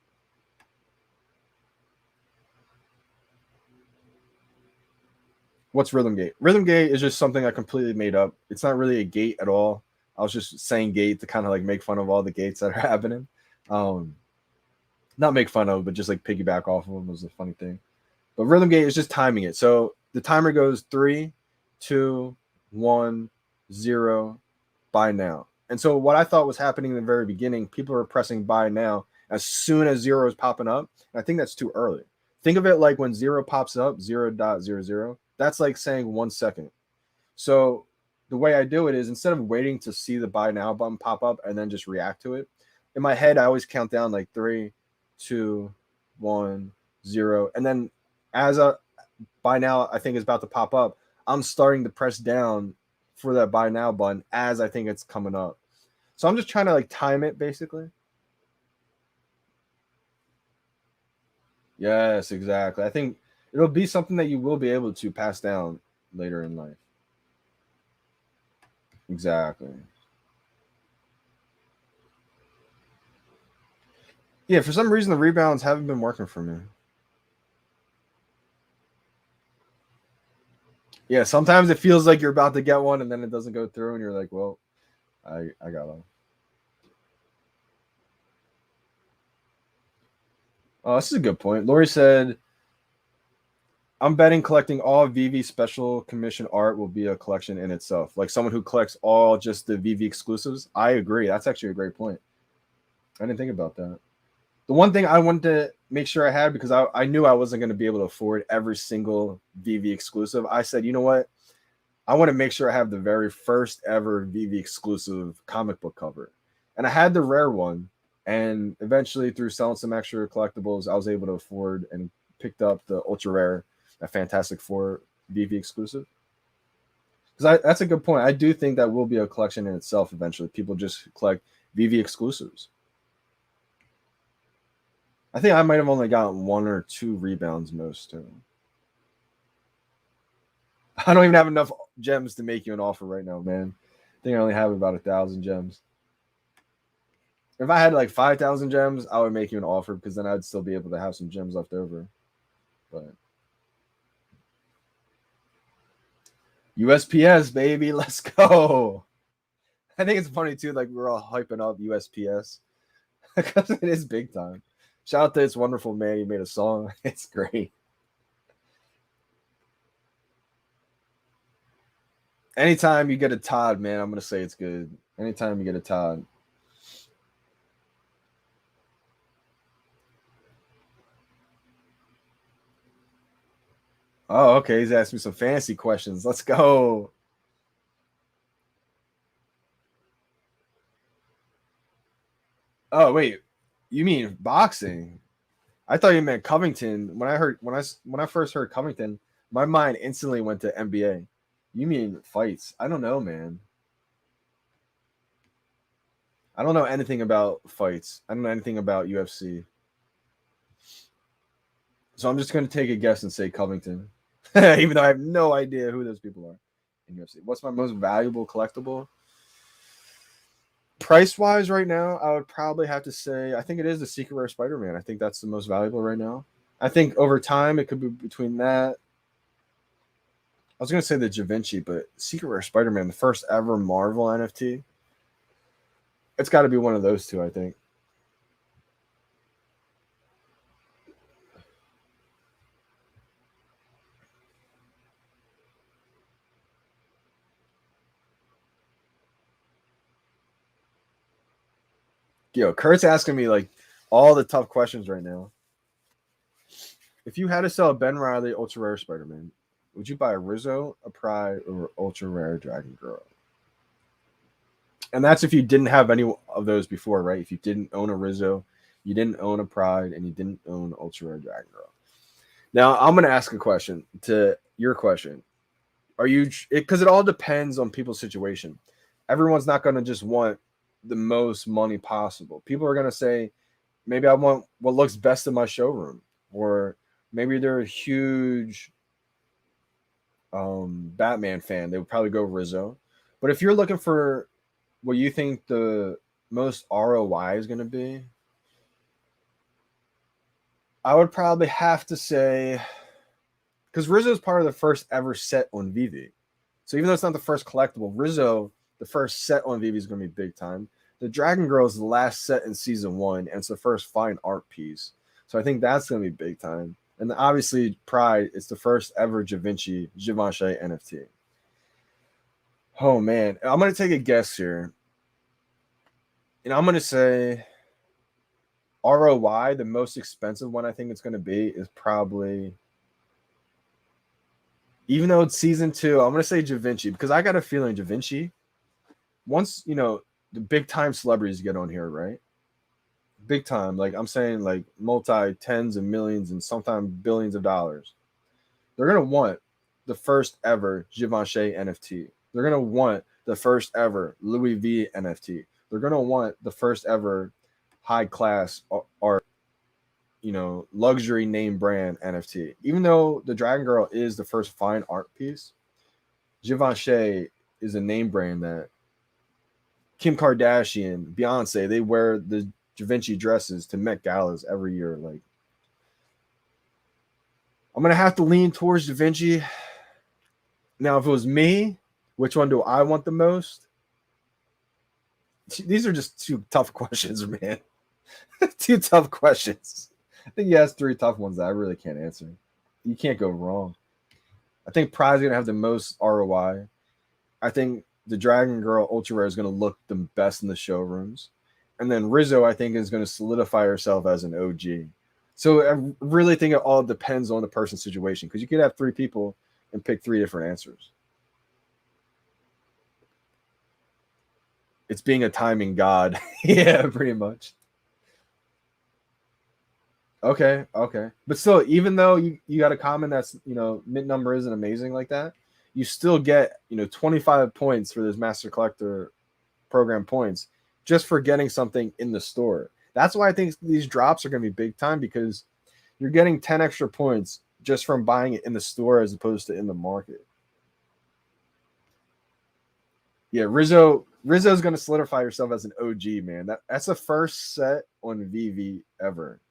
What's Rhythm Gate? Rhythm Gate is just something I completely made up. It's not really a gate at all. I was just saying gate to kind of like make fun of all the gates that are happening. Um, Not make fun of, but just like piggyback off of them was a funny thing. But Rhythm Gate is just timing it. So the timer goes 3, 2, 1, 0, buy now. And so what I thought was happening in the very beginning, people are pressing buy now as soon as 0 is popping up. And I think that's too early. Think of it like when 0 pops up, 0.00. That's like saying 1 second. So the way I do it is instead of waiting to see the buy now button pop up and then just react to it, in my head I always count down like 3, 2, 1, 0, and then as a buy now I think is about to pop up, I'm starting to press down for that buy now button as I think it's coming up. So I'm just trying to like time it basically. Yes, exactly. I think it'll be something that you will be able to pass down later in life. Exactly. Yeah, for some reason the rebounds haven't been working for me. Yeah, sometimes it feels like you're about to get one and then it doesn't go through and you're like, well, I got one. Oh, this is a good point. Lori said, I'm betting collecting all VeVe special commission art will be a collection in itself. Like someone who collects all just the VeVe exclusives. I agree. That's actually a great point. I didn't think about that. The one thing I wanted to make sure I had, because I knew I wasn't going to be able to afford every single VeVe exclusive, I said, you know what? I want to make sure I have the very first ever VeVe exclusive comic book cover. And I had the rare one. And eventually, through selling some extra collectibles, I was able to afford and picked up the ultra rare, a Fantastic Four VeVe exclusive. Because that's a good point. I do think that will be a collection in itself eventually. People just collect VeVe exclusives. I think I might have only gotten 1 or 2 rebounds most too. I don't even have enough gems to make you an offer right now, man. I think I only have about 1,000 gems. If I had like 5,000 gems, I would make you an offer because then I'd still be able to have some gems left over. But USPS, baby, let's go. I think it's funny too, like we're all hyping up USPS because it is big time. Shout out to this wonderful man. He made a song. It's great. Anytime you get a Todd, man, I'm gonna say it's good. Anytime you get a Todd. Oh, okay. He's asking me some fancy questions. Let's go. Oh, wait. You mean boxing? I thought you meant Covington. When I first heard Covington, my mind instantly went to NBA. You mean fights? I don't know, man. I don't know anything about fights. I don't know anything about UFC. So I'm just gonna take a guess and say Covington, even though I have no idea who those people are in UFC. What's my most valuable collectible? Price wise, right now, I would probably have to say I think it is the Secret Rare Spider-Man. I think that's the most valuable right now. I think over time it could be between that. I was gonna say the Da Vinci, but Secret Rare Spider-Man, the first ever Marvel NFT. It's got to be one of those two, I think. Yo, Kurt's asking me like all the tough questions right now. If you had to sell a Ben Riley ultra rare Spider-Man, would you buy a Rizzo, a Pride, or ultra rare Dragon Girl? And that's if you didn't have any of those before, right? If you didn't own a Rizzo, you didn't own a Pride, and you didn't own ultra rare Dragon Girl. Now I'm gonna ask a question to your question. Are you because it all depends on people's situation. Everyone's not gonna just want the most money possible. People are gonna say, maybe I want what looks best in my showroom, or maybe they're a huge Batman fan. They would probably go Rizzo. But if you're looking for what you think the most ROI is going to be, I would probably have to say because Rizzo is part of the first ever set on VeVe. So even though it's not the first collectible, Rizzo, the first set on VeVe is going to be big time. The Dragon Girl is the last set in season 1, and it's the first fine art piece. So I think that's going to be big time. And obviously, Pride is the first ever Givenchy NFT. Oh man, I'm going to take a guess here. And I'm going to say ROI, the most expensive one I think it's going to be is probably, even though it's season 2, I'm going to say Givenchy because I got a feeling Givenchy, once, the big time celebrities get on here, right? Big time, like I'm saying, like multi tens of millions and sometimes billions of dollars. They're gonna want the first ever Givenchy NFT. They're gonna want the first ever Louis V NFT. They're gonna want the first ever high class art, luxury name brand NFT. Even though the Dragon Girl is the first fine art piece, Givenchy is a name brand that Kim Kardashian, Beyonce, they wear the Givenchy dresses to Met Galas every year. Like, I'm gonna have to lean towards Givenchy. Now, if it was me, which one do I want the most? These are just two tough questions, man. Two tough questions. I think you asked 3 tough ones that I really can't answer. You can't go wrong. I think Pride's gonna have the most ROI. I think the Dragon Girl Ultra Rare is gonna look the best in the showrooms. And then Rizzo, I think, is going to solidify herself as an OG. So I really think it all depends on the person's situation because you could have 3 people and pick 3 different answers. It's being a timing god. Yeah, pretty much. Okay. But still, even though you got a comment that's, mint number isn't amazing like that, you still get, 25 points for this Master Collector program points just for getting something in the store. That's why I think these drops are going to be big time because you're getting 10 extra points just from buying it in the store as opposed to in the market. Yeah, Rizzo's going to solidify herself as an OG, man. That's the first set on VeVe ever.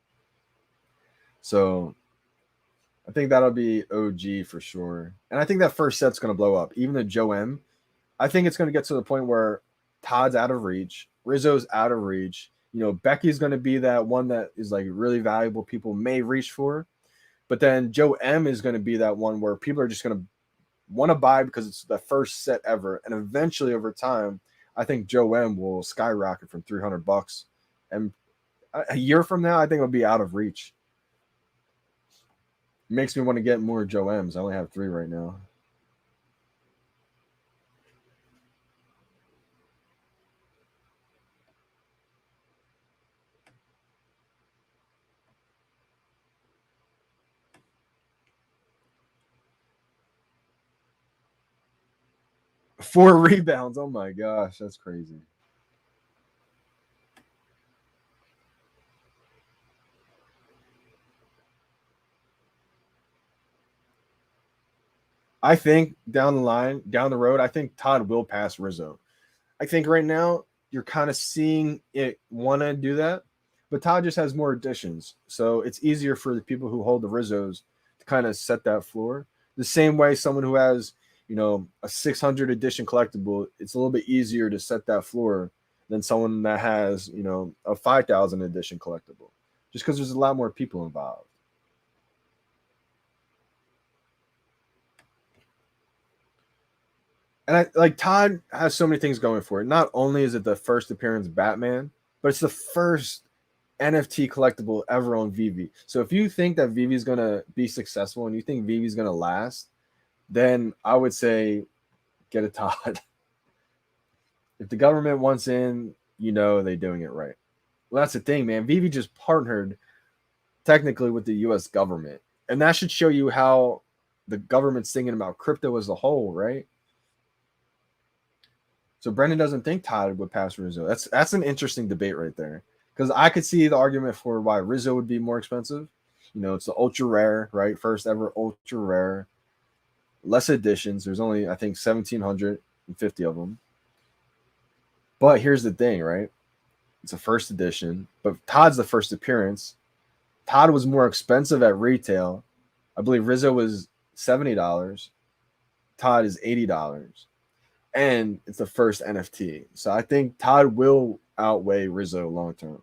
So I think that'll be OG for sure. And I think that first set's going to blow up. Even the Joe M, I think it's going to get to the point where Todd's out of reach, Rizzo's out of reach. Becky's going to be that one that is like really valuable. People may reach for, but then Joe M is going to be that one where people are just going to want to buy because it's the first set ever. And eventually over time, I think Joe M will skyrocket from $300. And a year from now, I think it'll be out of reach. Makes me want to get more Joe M's. I only have 3 right now. Four rebounds. Oh my gosh, that's crazy. I think down the line, down the road, I think Todd will pass Rizzo. I think right now you're kind of seeing it want to do that, but Todd just has more additions, so it's easier for the people who hold the Rizzos to kind of set that floor. The same way someone who has, a 600 edition collectible, it's a little bit easier to set that floor than someone that has, a 5,000 edition collectible, just because there's a lot more people involved. And I like Todd has so many things going for it. Not only is it the first appearance Batman, but it's the first NFT collectible ever on VeVe. So if you think that VeVe is gonna be successful and you think VeVe is gonna last, then I would say get a Todd. If the government wants in, they're doing it right. Well, that's the thing, man. VeVe just partnered technically with the U.S. government, and that should show you how the government's thinking about crypto as a whole, right? So Brendan doesn't think Todd would pass Rizzo. That's an interesting debate right there. Because I could see the argument for why Rizzo would be more expensive. It's the ultra rare, right? First ever ultra rare, less editions. There's only, I think, 1,750 of them. But here's the thing, right? It's a first edition, but Todd's the first appearance. Todd was more expensive at retail. I believe Rizzo was $70. Todd is $80. And it's the first NFT. So I think Todd will outweigh Rizzo long term.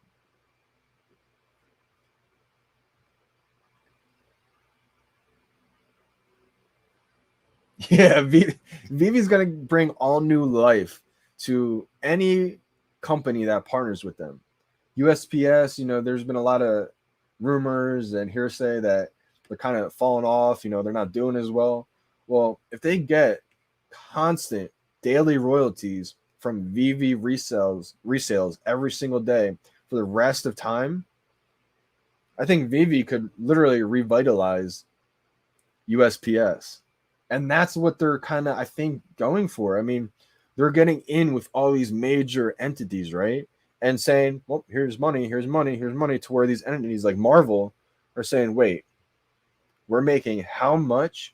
Yeah, VeVe's gonna bring all new life to any company that partners with them. USPS, there's been a lot of rumors and hearsay that they're kind of falling off. They're not doing as well. Well, if they get constant daily royalties from VeVe resales every single day for the rest of time, I think VeVe could literally revitalize USPS. And that's what they're kind of, I think, going for. I mean, they're getting in with all these major entities, right? And saying, well, here's money, here's money, here's money, to where these entities like Marvel are saying, wait, we're making how much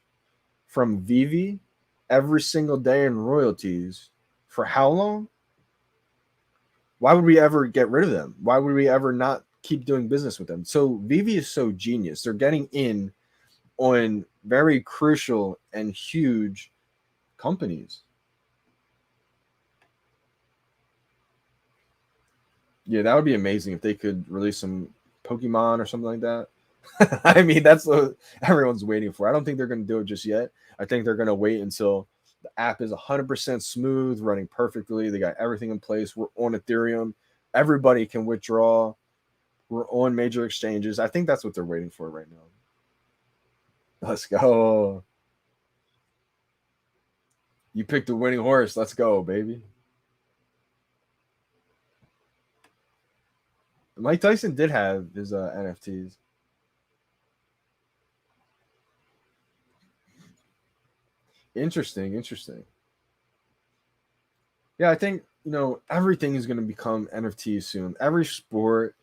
from VeVe every single day in royalties for how long? Why would we ever get rid of them? Why would we ever not keep doing business with them? So VeVe is so genius. They're getting in on very crucial and huge companies. Yeah, that would be amazing if they could release some Pokemon or something like that. I mean, that's what everyone's waiting for. I don't think they're going to do it just yet. I think they're going to wait until the app is 100% smooth, running perfectly. They got everything in place. We're on Ethereum. Everybody can withdraw. We're on major exchanges. I think that's what they're waiting for right now. Let's go. You picked the winning horse. Let's go, baby. Mike Tyson did have his NFTs. Interesting, interesting. Yeah, I think everything is going to become NFTs soon. Every sport,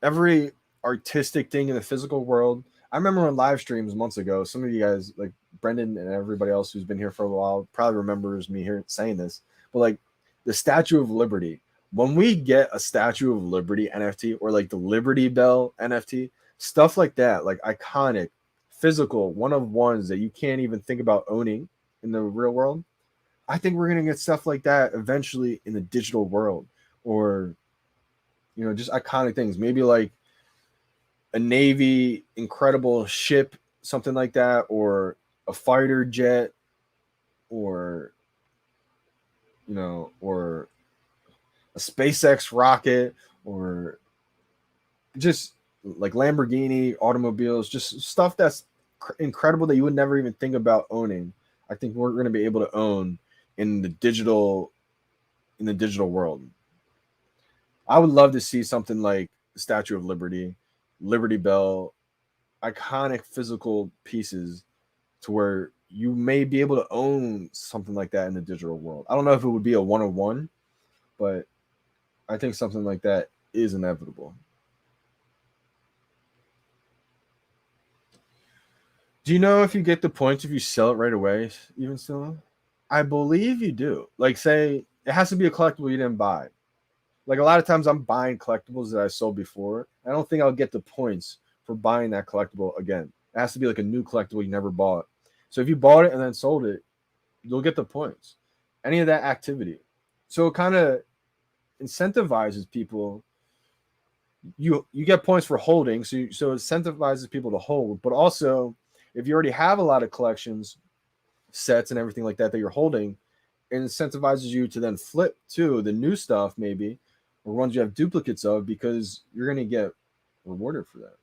every artistic thing in the physical world. I remember on live streams months ago, some of you guys, like Brendan and everybody else who's been here for a while, probably remembers me here saying this. But like the Statue of Liberty, when we get a Statue of Liberty NFT or like the Liberty Bell NFT, stuff like that, like iconic, physical, one of ones that you can't even think about owning in the real world. I think we're gonna get stuff like that eventually in the digital world, or just iconic things. Maybe like a Navy incredible ship, something like that, or a fighter jet, or or a SpaceX rocket, or just like Lamborghini automobiles, just stuff that's incredible that you would never even think about owning, I think we're going to be able to own in the digital world. I would love to see something like the Statue of Liberty, Liberty Bell, iconic physical pieces to where you may be able to own something like that in the digital world. I don't know if it would be a one-on-one, but I think something like that is inevitable. Do you know if you get the points if you sell it right away, even still? I believe you do. Like, say, it has to be a collectible you didn't buy. Like, a lot of times I'm buying collectibles that I sold before. I don't think I'll get the points for buying that collectible again. It has to be like a new collectible you never bought. So if you bought it and then sold it, you'll get the points. Any of that activity. So it kind of incentivizes people. You get points for holding, so it incentivizes people to hold. But also, if you already have a lot of collections, sets, and everything like that you're holding, it incentivizes you to then flip to the new stuff, maybe, or ones you have duplicates of, because you're going to get rewarded for that.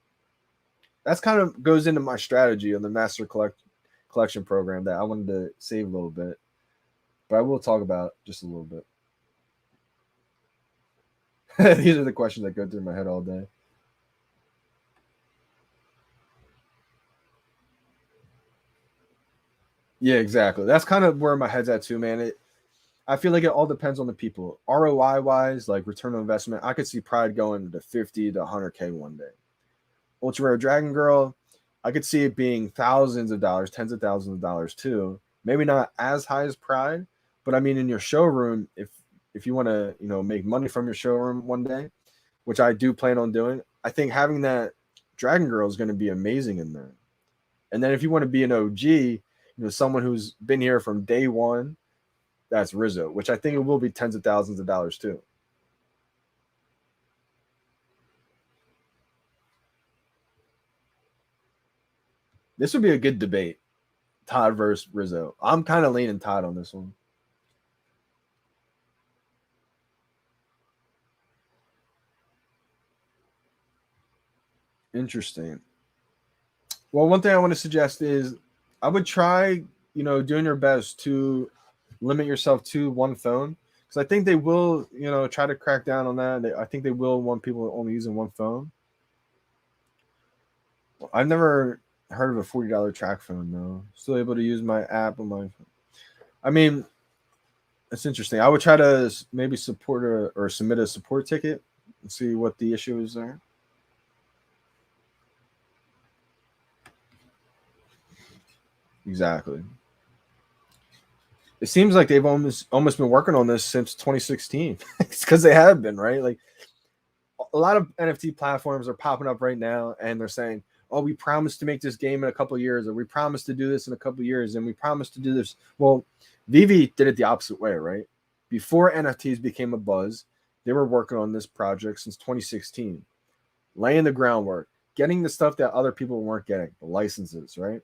That's kind of goes into my strategy on the master collection program that I wanted to save a little bit, but I will talk about just a little bit. These are the questions that go through my head all day. Yeah, exactly. That's kind of where my head's at too, man. I feel like it all depends on the people. ROI wise, like return on investment, I could see Pride going to 50 to 100K one day. Ultra Rare Dragon Girl, I could see it being thousands of dollars, tens of thousands of dollars too. Maybe not as high as Pride, but I mean, in your showroom, if you want to, make money from your showroom one day, which I do plan on doing, I think having that Dragon Girl is going to be amazing in there. And then if you want to be an OG, someone who's been here from day one, that's Rizzo, which I think it will be tens of thousands of dollars too. This would be a good debate. Todd versus Rizzo. I'm kind of leaning Todd on this one. Interesting. Well, one thing I want to suggest is I would try, doing your best to limit yourself to one phone, because I think they will, try to crack down on that. I think they will want people only using one phone. I've never heard of a $40 track phone though. Still able to use my app on my phone. I mean, it's interesting. I would try to maybe support or submit a support ticket and see what the issue is there. Exactly. It seems like they've almost been working on this since 2016. It's because they have been, right? Like, a lot of NFT platforms are popping up right now, and they're saying, "Oh, we promised to make this game in a couple of years, or we promised to do this in a couple of years, and we promised to do this." Well, VeVe did it the opposite way, right? Before NFTs became a buzz, they were working on this project since 2016, laying the groundwork, getting the stuff that other people weren't getting, the licenses, right?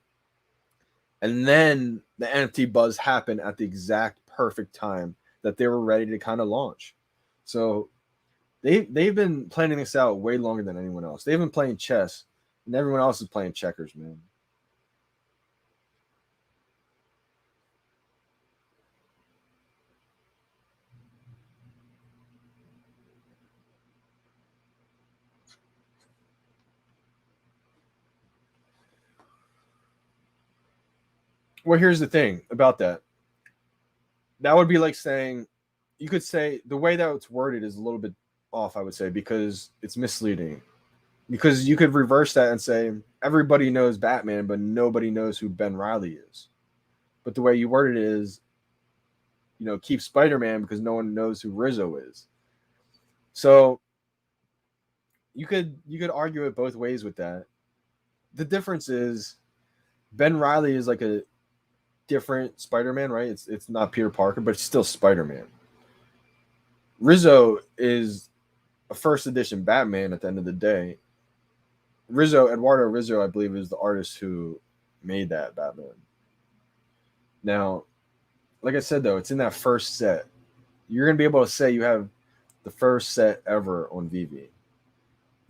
And then the NFT buzz happened at the exact perfect time that they were ready to kind of launch. So they've been planning this out way longer than anyone else. They've been playing chess, and everyone else is playing checkers, man. Well, here's the thing about that. That would be like saying, you could say the way that it's worded is a little bit off, I would say, because it's misleading. Because you could reverse that and say everybody knows Batman, but nobody knows who Ben Riley is. But the way you word it is, keep Spider-Man because no one knows who Rizzo is. So you could argue it both ways with that. The difference is Ben Riley is like a different Spider-Man, right? It's not Peter Parker, but it's still Spider-Man. Rizzo is a first edition Batman at the end of the day. Eduardo Rizzo, I believe, is the artist who made that Batman. Now, like I said, though, it's in that first set. You're going to be able to say you have the first set ever on VeVe.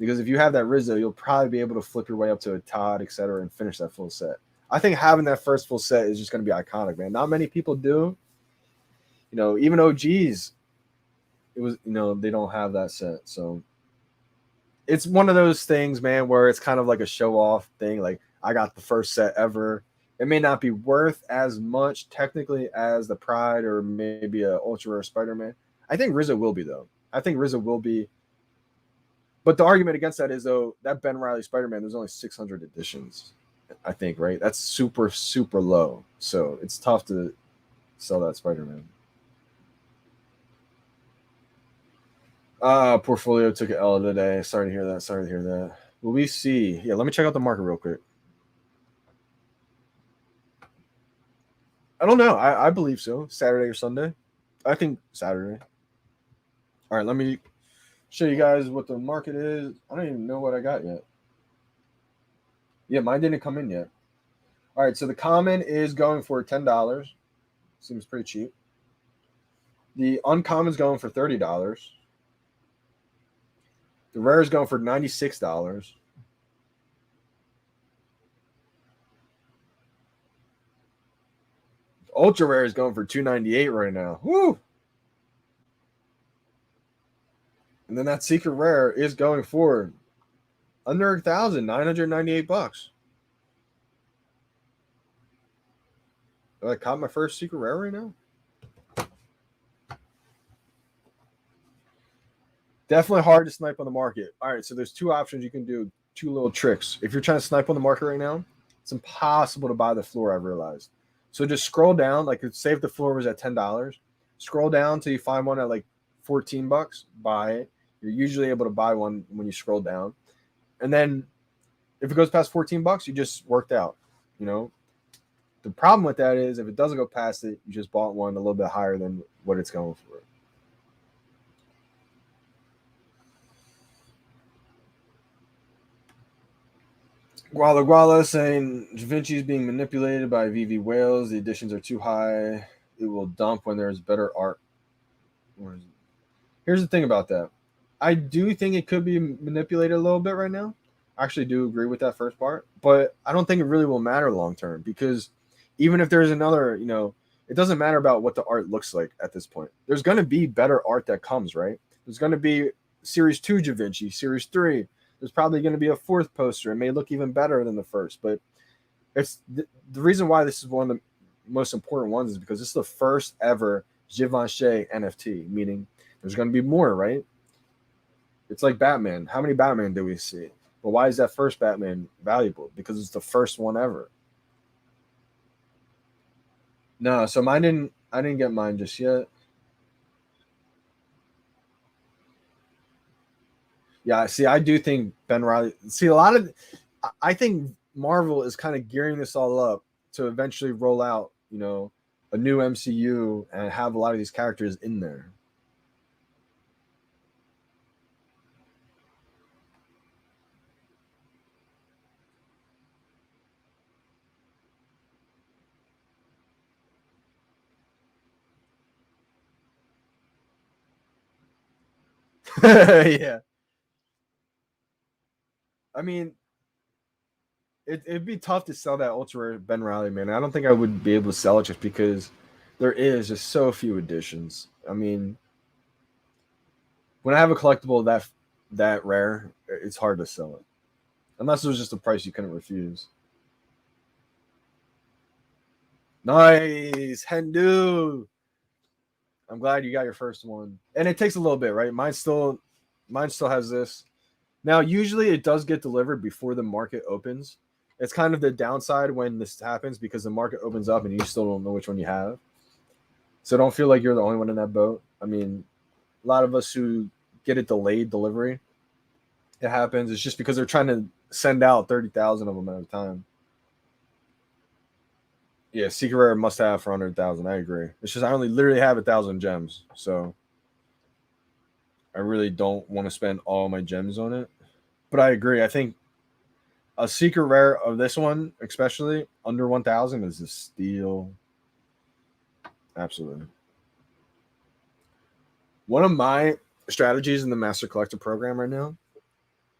Because if you have that Rizzo, you'll probably be able to flip your way up to a Todd, etc., and finish that full set. I think having that first full set is just going to be iconic, man. Not many people do. Even OGs, it was, they don't have that set. So it's one of those things, man, where it's kind of like a show off thing. Like, I got the first set ever. It may not be worth as much technically as the Pride or maybe a ultra rare Spider-Man. I think Rizzo will be, though. I think Rizzo will be. But the argument against that is, though, that Ben Reilly Spider-Man, there's only 600 editions, I think, right? That's super, super low. So it's tough to sell that Spider-Man. Portfolio took an L today. Sorry to hear that. Will we see? Yeah, let me check out the market real quick. I don't know. I believe so. Saturday or Sunday. I think Saturday. All right, let me show you guys what the market is. I don't even know what I got yet. Yeah, mine didn't come in yet. All right, so the common is going for $10. Seems pretty cheap. The uncommon is going for $30. The rare is going for $96. Ultra rare is going for $298 right now. Woo! And then that secret rare is going for under $1,000, $998. I caught my first secret rare right now. Definitely hard to snipe on the market. All right, so there's two options you can do, two little tricks. If you're trying to snipe on the market right now, it's impossible to buy the floor, I've realized. So just scroll down, like say if the floor was at $10, scroll down till you find one at like $14, buy it. You're usually able to buy one when you scroll down. And then if it goes past $14, you just worked out. The problem with that is if it doesn't go past it, you just bought one a little bit higher than what it's going for. Guala Guala saying Da Vinci is being manipulated by VeVe whales. The editions are too high. It will dump when there's better art. Here's the thing about that. I do think it could be manipulated a little bit right now. I actually do agree with that first part, but I don't think it really will matter long term because even if there's another, it doesn't matter about what the art looks like at this point. There's going to be better art that comes, right? There's going to be Series 2 Da Vinci, Series 3. There's probably going to be a fourth poster. It may look even better than the first, but it's the reason why this is one of the most important ones is because this is the first ever Givenchy NFT, meaning there's going to be more, right? It's like Batman. How many Batman do we see? But why is that first Batman valuable? Because it's the first one ever. No, so I didn't get mine just yet. Yeah, see, I do think Ben Reilly. See, I think Marvel is kind of gearing this all up to eventually roll out, a new MCU and have a lot of these characters in there. Yeah, I mean, it'd be tough to sell that ultra rare Ben Reilly, man. I don't think I would be able to sell it just because there is just so few editions. I mean, when I have a collectible that rare, it's hard to sell it unless it was just a price you couldn't refuse. Nice, Hendu. I'm glad you got your first one, and it takes a little bit, right? Mine still has this. Now, usually it does get delivered before the market opens. It's kind of the downside when this happens because the market opens up and you still don't know which one you have. So don't feel like you're the only one in that boat. I mean, a lot of us who get a delayed delivery, it happens. It's just because they're trying to send out 30,000 of them at a time. Yeah, secret rare must have for 100,000. I agree. It's just I only literally have 1,000 gems, so I really don't want to spend all my gems on it. But I agree. I think a secret rare of this one, especially under 1,000, is a steal. Absolutely. One of my strategies in the Master Collector program right now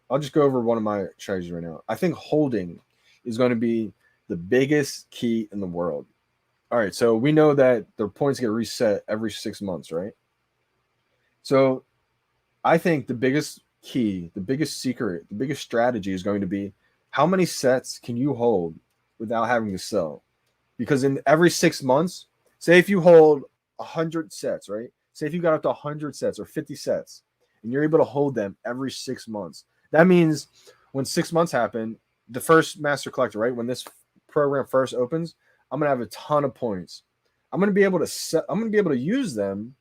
I'll just go over one of my strategies right now. I think holding is going to be the biggest key in the world. All right, so we know that the points get reset every 6 months, right? So I think the biggest key, the biggest secret, the biggest strategy is going to be how many sets can you hold without having to sell? Because in every 6 months, say if you hold 100 sets, right? Say if you got up to 100 sets or 50 sets, and you're able to hold them every 6 months. That means when 6 months happen, the first master collector, right? When this program first opens, I'm gonna have a ton of points. I'm gonna be able to I'm gonna be able to use them,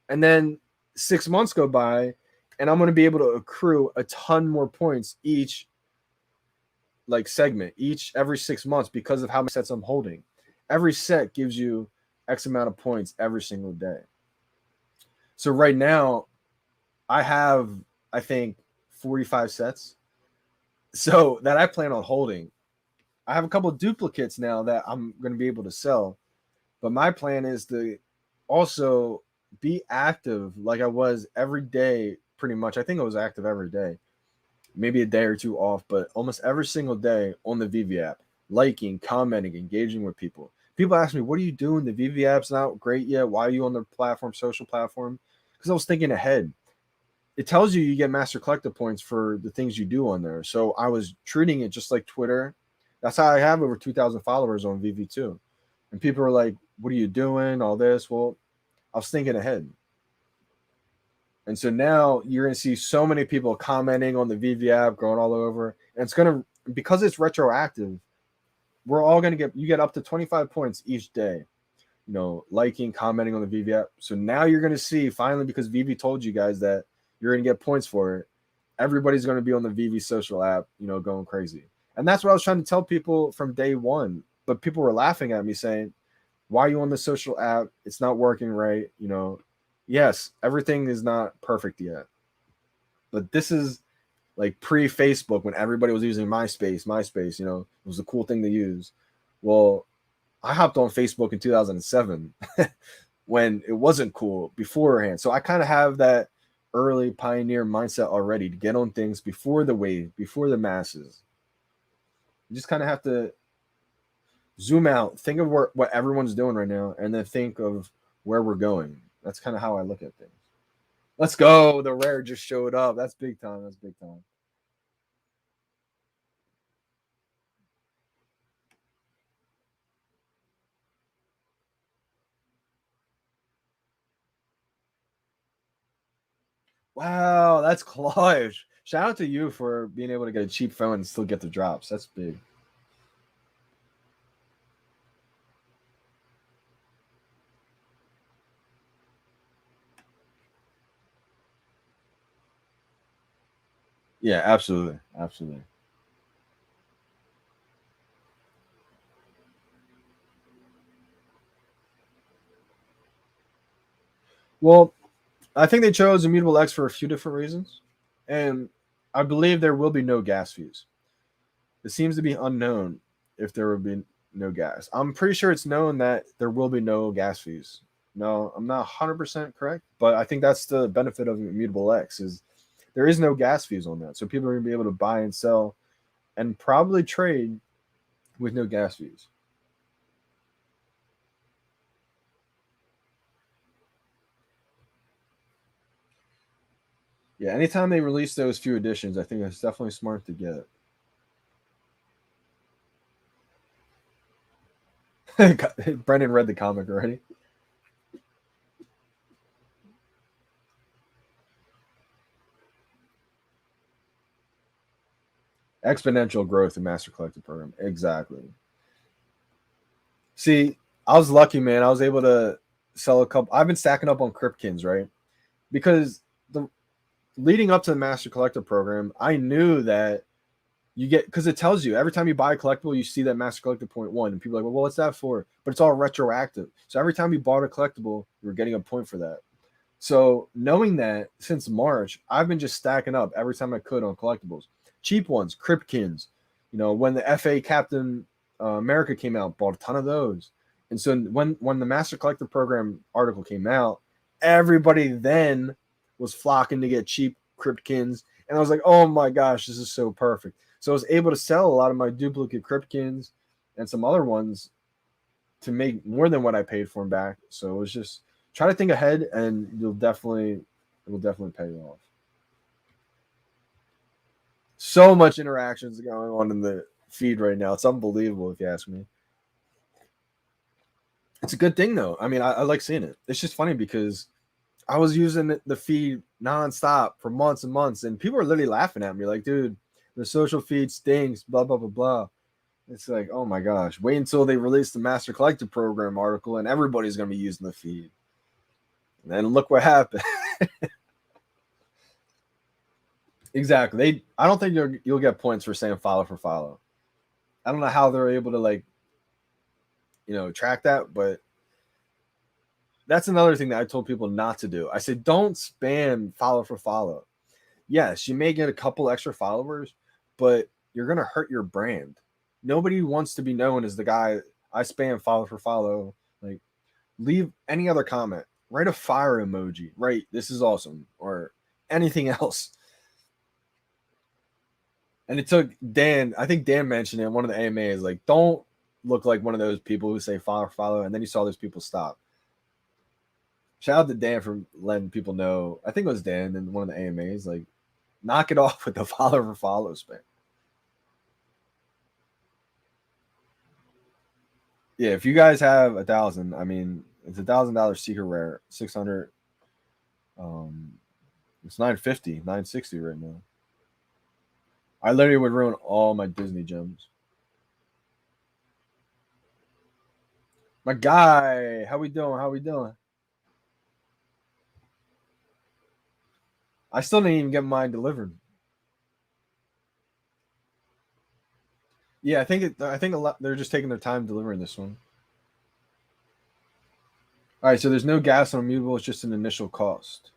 and then 6 months go by, and I'm gonna be able to accrue a ton more points each like segment, each every 6 months because of how many sets I'm holding. Every set gives you X amount of points every single day. So right now, I have, I think, 45 sets. So that I plan on holding. I have a couple of duplicates now that I'm going to be able to sell. But my plan is to also be active like I was every day, pretty much. I think I was active every day, maybe a day or two off, but almost every single day on the VeVe app, liking, commenting, engaging with people. People ask me, what are you doing? The VeVe app's not great yet. Why are you on the platform, social platform? Because I was thinking ahead. It tells you get master collective points for the things you do on there. So I was treating it just like Twitter. That's how I have over 2,000 followers on VeVe too. And people are like, what are you doing? All this. Well, I was thinking ahead. And so now you're going to see so many people commenting on the VeVe app, going all over. And it's going to, because it's retroactive, we're all going to you get up to 25 points each day, liking, commenting on the VeVe app. So now you're going to see finally, because VeVe told you guys that you're going to get points for it, everybody's going to be on the VeVe social app, going crazy. And that's what I was trying to tell people from day one. But people were laughing at me saying, why are you on the social app? It's not working right. Yes, everything is not perfect yet. But this is like pre-Facebook when everybody was using MySpace. It was a cool thing to use. Well, I hopped on Facebook in 2007 when it wasn't cool beforehand. So I kind of have that early pioneer mindset already to get on things before the wave, before the masses. You just kind of have to zoom out, think of what everyone's doing right now, and then think of where we're going. That's kind of how I look at things. Let's go. The rare just showed up. That's big time. That's big time. Wow, that's clutch. Shout out to you for being able to get a cheap phone and still get the drops. That's big. Yeah, absolutely. Absolutely. Well, I think they chose Immutable X for a few different reasons. And I believe there will be no gas fees. It seems to be unknown if there will be no gas. I'm pretty sure it's known that there will be no gas fees. No, I'm not 100% correct, but I think that's the benefit of Immutable X is there is no gas fees on that. So people are going to be able to buy and sell and probably trade with no gas fees. Yeah, anytime they release those few editions, I think it's definitely smart to get it. Brendan read the comic already. Exponential growth in Master Collective Program. Exactly. See, I was lucky, man. I was able to sell a couple. I've been stacking up on Cryptkins, right? Because the leading up to the Master Collective Program, I knew that you get because it tells you every time you buy a collectible, you see that Master Collective point one, and people are like, well, what's that for? But it's all retroactive. So every time you bought a collectible, you were getting a point for that. So knowing that since March, I've been just stacking up every time I could on collectibles, cheap ones, Cryptkins. When the FA Captain America came out, bought a ton of those. And so when the Master Collector Program article came out, everybody then was flocking to get cheap Cryptkins And I was like, oh my gosh, this is so perfect. So I was able to sell a lot of my duplicate Cryptkins and some other ones to make more than what I paid for them back. So it was just try to think ahead, and it will definitely pay you off. So much interactions going on in the feed right now. It's unbelievable if you ask me. It's a good thing though. I mean, I like seeing it. It's just funny because I was using the feed nonstop for months and months, and people are literally laughing at me like, dude, the social feed stinks, blah, blah, blah, blah. It's like, oh my gosh, wait until they release the Master Collector Program article and everybody's going to be using the feed. And then look what happened. Exactly. I don't think you'll get points for saying follow for follow. I don't know how they're able to like, track that, but that's another thing that I told people not to do. I said, don't spam follow for follow. Yes, you may get a couple extra followers, but you're going to hurt your brand. Nobody wants to be known as the guy I spam follow for follow. Like, leave any other comment. Write a fire emoji. Write, this is awesome. Or anything else. And it took Dan, I think Dan mentioned it in one of the AMAs, like, don't look like one of those people who say follow for follow, and then you saw those people stop. Shout out to Dan for letting people know. I think it was Dan in one of the AMAs, like, knock it off with the follow for follow spam. Yeah, if you guys have 1,000, I mean, it's $1,000 secret rare, 600. It's 950, 960 right now. I literally would ruin all my Disney gems. My guy, how we doing? How we doing? I still didn't even get mine delivered. Yeah, I think a lot. They're just taking their time delivering this one. All right, so there's no gas on Immutable. It's just an initial cost.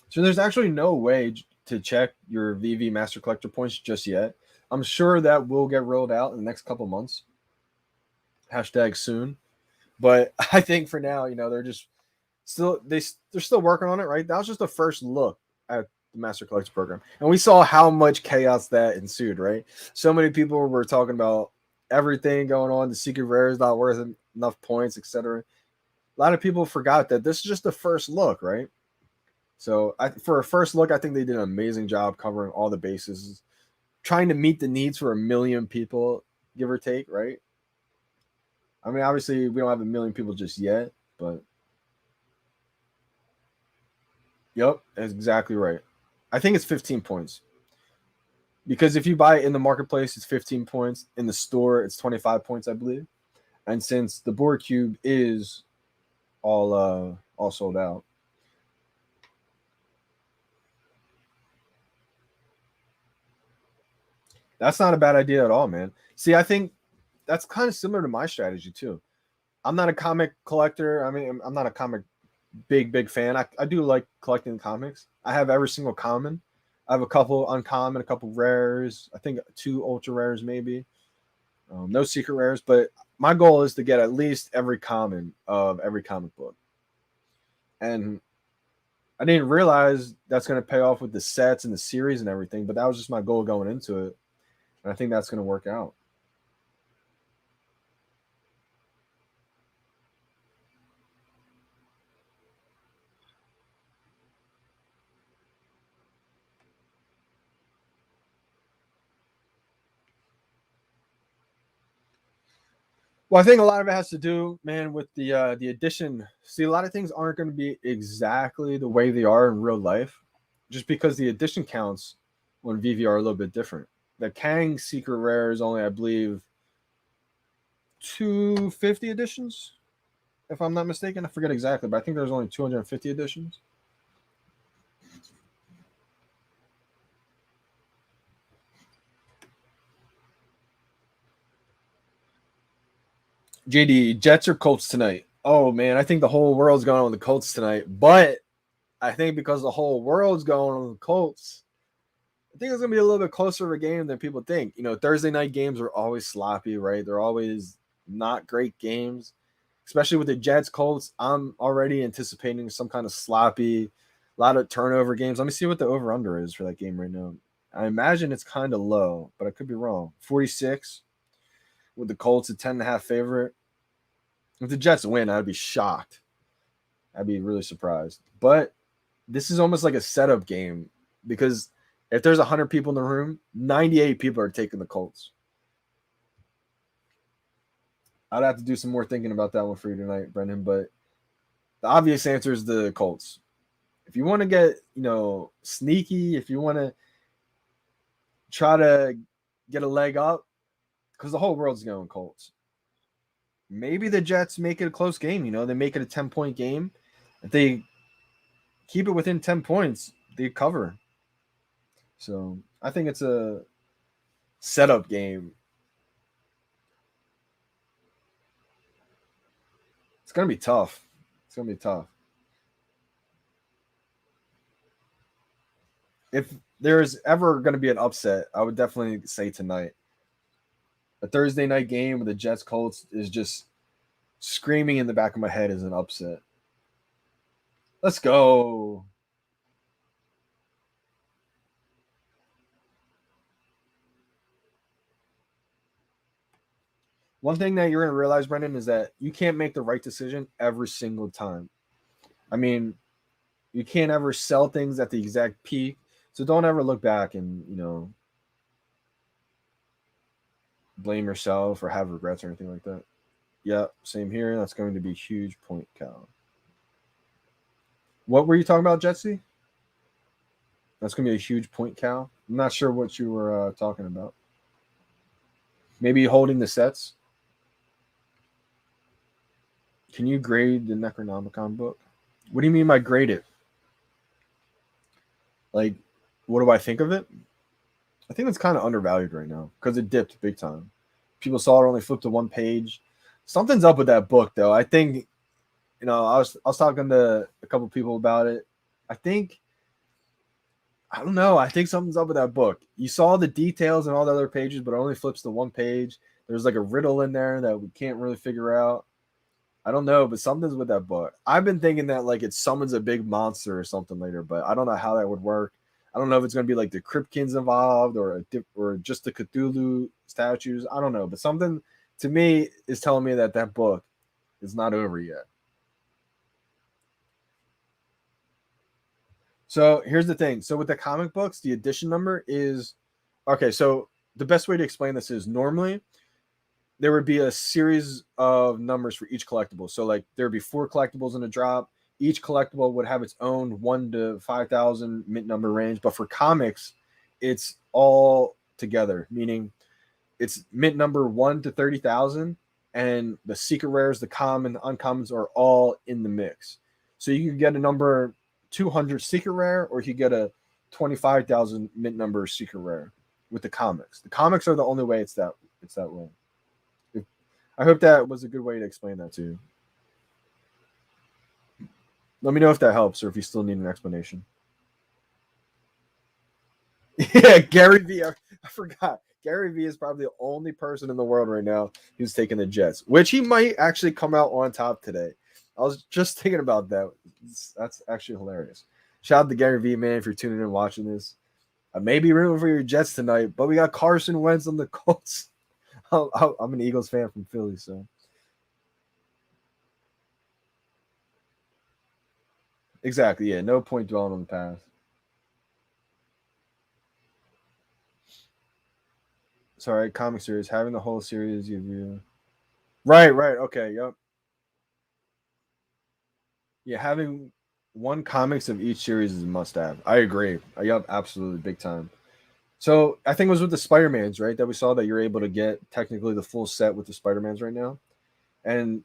So there's actually no way to check your VeVe Master Collector points just yet. I'm sure that will get rolled out in the next couple months. Hashtag soon. But I think for now, they're just they're still working on it, right? That was just the first look at the Master Collector program. And we saw how much chaos that ensued, right? So many people were talking about everything going on, the secret rare is not worth enough points, etc. A lot of people forgot that this is just the first look, right? So for a first look, I think they did an amazing job covering all the bases, trying to meet the needs for 1 million people, give or take, right? I mean, obviously, we don't have 1 million people just yet, but yep, that's exactly right. I think it's 15 points. Because if you buy it in the marketplace, it's 15 points. In the store, it's 25 points, I believe. And since the board cube is all sold out, that's not a bad idea at all, man. See, I think that's kind of similar to my strategy too. I'm not a comic collector. I mean, I'm not a comic big fan. I do like collecting comics. I have every single common. I have a couple uncommon, a couple rares. I think 2 ultra rares maybe. No secret rares, but my goal is to get at least every common of every comic book. And I didn't realize that's going to pay off with the sets and the series and everything, but that was just my goal going into it. And I think that's going to work out. Well, I think a lot of it has to do, man, with the addition. See, a lot of things aren't going to be exactly the way they are in real life, just because the addition counts on VeVe are a little bit different. The Kang secret rare is only, I believe, 250 editions, if I'm not mistaken. I forget exactly, but I think there's only 250 editions. JD, Jets or Colts tonight? Oh man, I think the whole world's going on with the Colts tonight. But I think because the whole world's going on with the Colts, I think it's gonna be a little bit closer of a game than people think. Thursday night games are always sloppy, right? They're always not great games, especially with the Jets Colts. I'm already anticipating some kind of sloppy, A lot of turnover games. Let me see what the over-under is for that game right now. I imagine it's kind of low, but I could be wrong. 46 with the Colts a 10.5 favorite. If the Jets win, I'd be shocked. I'd be really surprised. But this is almost like a setup game because if there's 100 people in the room, 98 people are taking the Colts. I'd have to do some more thinking about that one for you tonight, Brendan. But the obvious answer is the Colts. If you want to get, sneaky, if you want to try to get a leg up, because the whole world's going Colts. Maybe the Jets make it a close game. They make it a 10-point game. If they keep it within 10 points, they cover. So I think it's a setup game. It's going to be tough. If there's ever going to be an upset, I would definitely say tonight. A Thursday night game with the Jets Colts is just screaming in the back of my head as an upset. Let's go. One thing that you're going to realize, Brendan, is that you can't make the right decision every single time. I mean, you can't ever sell things at the exact peak. So don't ever look back and, blame yourself or have regrets or anything like that. Yeah, same here. That's going to be huge point, Cal. What were you talking about, Jetsy? That's going to be a huge point, Cal. I'm not sure what you were talking about. Maybe holding the sets. Can you grade the Necronomicon book? What do you mean by grade it? Like, what do I think of it? I think it's kind of undervalued right now because it dipped big time. People saw it only flip to one page. Something's up with that book, though. I think, I was talking to a couple people about it. I don't know. I think something's up with that book. You saw the details and all the other pages, but it only flips to one page. There's like a riddle in there that we can't really figure out. I don't know, but something's with that book. I've been thinking that like it summons a big monster or something later, but I don't know how that would work. I don't know if it's going to be like the Cryptkins involved or just the Cthulhu statues. I don't know, but something to me is telling me that book is not over yet. So here's the thing. So with the comic books, the edition number is okay. So the best way to explain this is normally there would be a series of numbers for each collectible. So like there would be 4 collectibles in a drop. Each collectible would have its own 1 to 5,000 mint number range. But for comics, it's all together, meaning it's mint number 1 to 30,000. And the secret rares, the common, uncommons are all in the mix. So you can get a number 200 secret rare, or you get a 25,000 mint number secret rare with the comics. The comics are the only way it's that way. I hope that was a good way to explain that to you. Let me know if that helps or if you still need an explanation. Yeah, Gary V. I forgot. Gary V is probably the only person in the world right now who's taking the Jets, which he might actually come out on top today. I was just thinking about that. That's actually hilarious. Shout out to Gary V, man, if you're tuning in and watching this. I may be rooting for your Jets tonight, but we got Carson Wednes on the Colts. I'm an Eagles fan from Philly, so. Exactly, yeah. No point dwelling on the past. Sorry, comic series. Having the whole series give you. Right. Okay, yep. Yeah, having one comics of each series is a must-have. I agree. Yep, absolutely, big time. So I think it was with the Spider-Mans, right? That we saw that you're able to get technically the full set with the Spider-Mans right now. And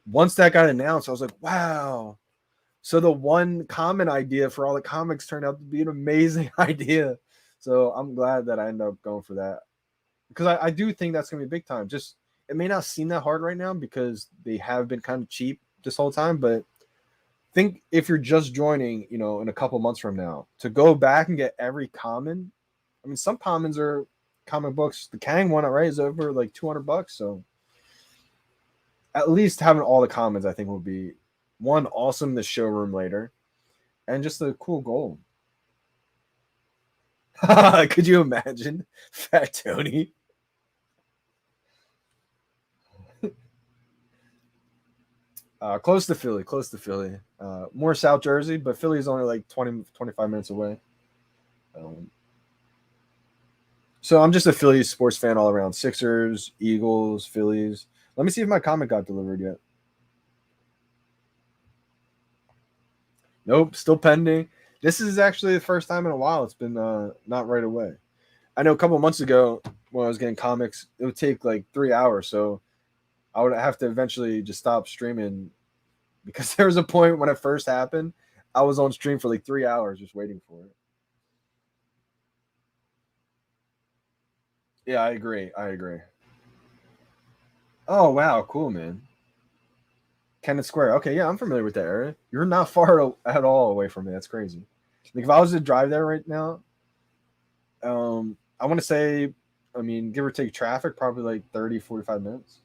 once that got announced, I was like, wow. So the one common idea for all the comics turned out to be an amazing idea. So I'm glad that I ended up going for that. Because I do think that's going to be big time. Just it may not seem that hard right now because they have been kind of cheap this whole time, but think if you're just joining, in a couple months from now, to go back and get every common. I mean, some commons are comic books. The Kang one, right, is over like $200. So at least having all the commons, I think, will be one awesome. The showroom later, and just a cool gold. Could you imagine Fat Tony? Close to Philly, close to Philly. More South Jersey, but Philly is only like 20, 25 minutes away. Um, so I'm just a Phillies sports fan all around. Sixers, Eagles, Phillies. Let me see if my comic got delivered yet. Nope, still pending. This is actually the first time in a while it's been not right away. I know a couple months ago when I was getting comics, it would take like 3 hours. So I would have to eventually just stop streaming because there was a point when it first happened, I was on stream for like 3 hours just waiting for it. Yeah, I agree. I agree. Oh wow, cool man. Kenneth Square. Okay, yeah, I'm familiar with that area. You're not far at all away from me. That's crazy. Like if I was to drive there right now, I want to say, I mean, give or take traffic, probably like 30, 45 minutes.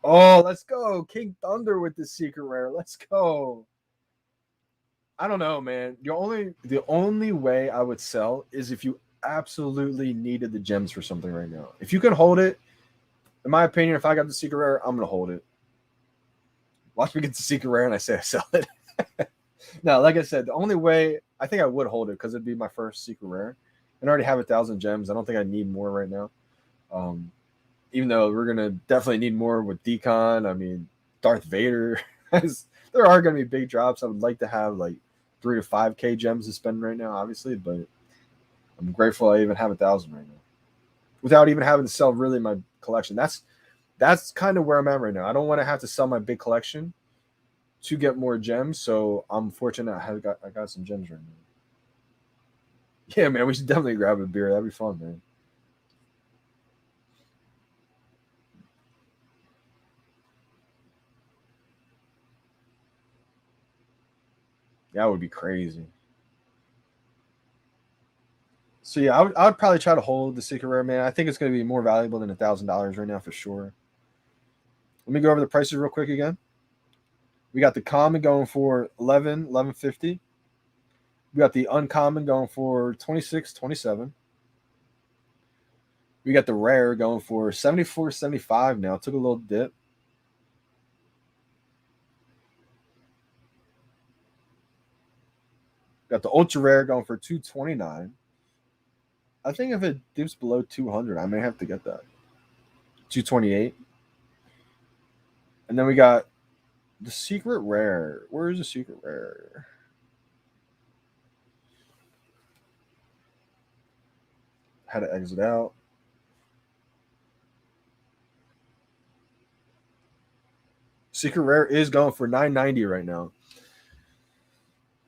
Oh, let's go. King Thunder with the secret rare. Let's go. I don't know, man. The only way I would sell is if you absolutely needed the gems for something right now. If you can hold it, in my opinion, if I got the secret rare, I'm gonna hold it. Watch me get the secret rare and I say I sell it. No, like I said, the only way I think I would hold it because it'd be my first secret rare. And I already have 1,000 gems. I don't think I need more right now. Um, Even though we're gonna definitely need more with Decon. I mean, Darth Vader. There are gonna be big drops. I would like to have like 3 to 5K gems to spend right now, obviously, but I'm grateful I even have 1,000 right now, without even having to sell really my collection. That's kind of where I'm at right now. I don't want to have to sell my big collection to get more gems. So I'm fortunate I got some gems right now. Yeah, man, we should definitely grab a beer. That'd be fun, man. That would be crazy. So yeah, I would probably try to hold the secret rare, man. I think it's going to be more valuable than $1,000 right now for sure. Let me go over the prices real quick again. We got the common going for 11.50. We got the uncommon going for 26.27. We got the rare going for 74.75 now. It took a little dip. Got the ultra rare going for 229. I think if it dips below 200, I may have to get that. 228. And then we got the secret rare. Where is the secret rare? Had to exit out. Secret rare is going for 990 right now.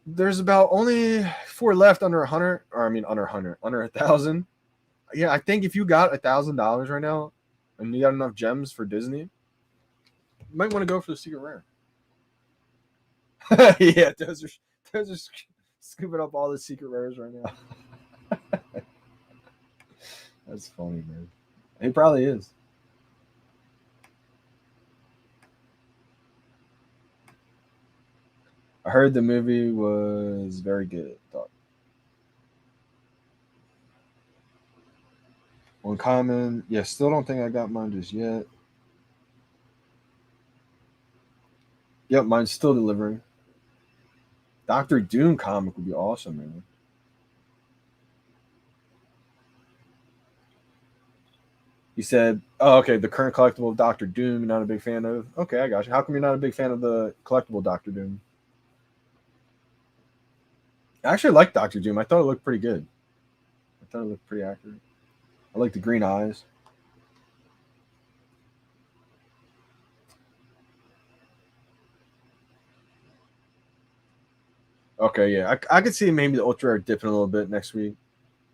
There's about only 4 left under 100, or I mean under 100, under 1,000. Yeah, I think if you got $1,000 right now, and you got enough gems for Disney, you might want to go for the secret rare. Yeah, those are scooping up all the secret rares right now. That's funny, man. He probably is. I heard the movie was very good. Thought Uncommon, yeah, still don't think I got mine just yet. Yep, mine's still delivering. Doctor Doom comic would be awesome, man. He said, "Oh, okay, the current collectible of Doctor Doom, you're not a big fan of." Okay, I got you. How come you're not a big fan of the collectible Doctor Doom? I actually like Doctor Doom. I thought it looked pretty good. I thought it looked pretty accurate. I like the green eyes. Okay, yeah, I could see maybe the ultra rare dipping a little bit next week.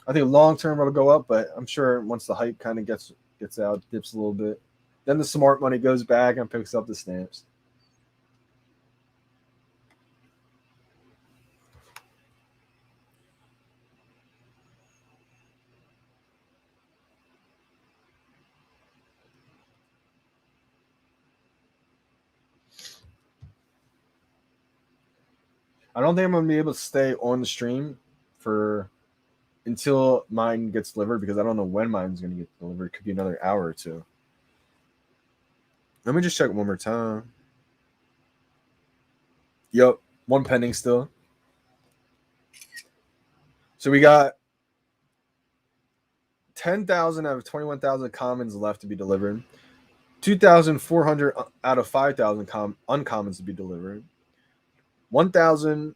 I think long term it'll go up, but I'm sure once the hype kind of gets out, dips a little bit. Then the smart money goes back and picks up the stamps. I don't think I'm gonna be able to stay on the stream for until mine gets delivered because I don't know when mine's gonna get delivered. It could be another hour or two. Let me just check one more time. Yep, one pending still. So we got 10,000 out of 21,000 commons left to be delivered. 2,400 out of 5,000 uncommons to be delivered. 1,000,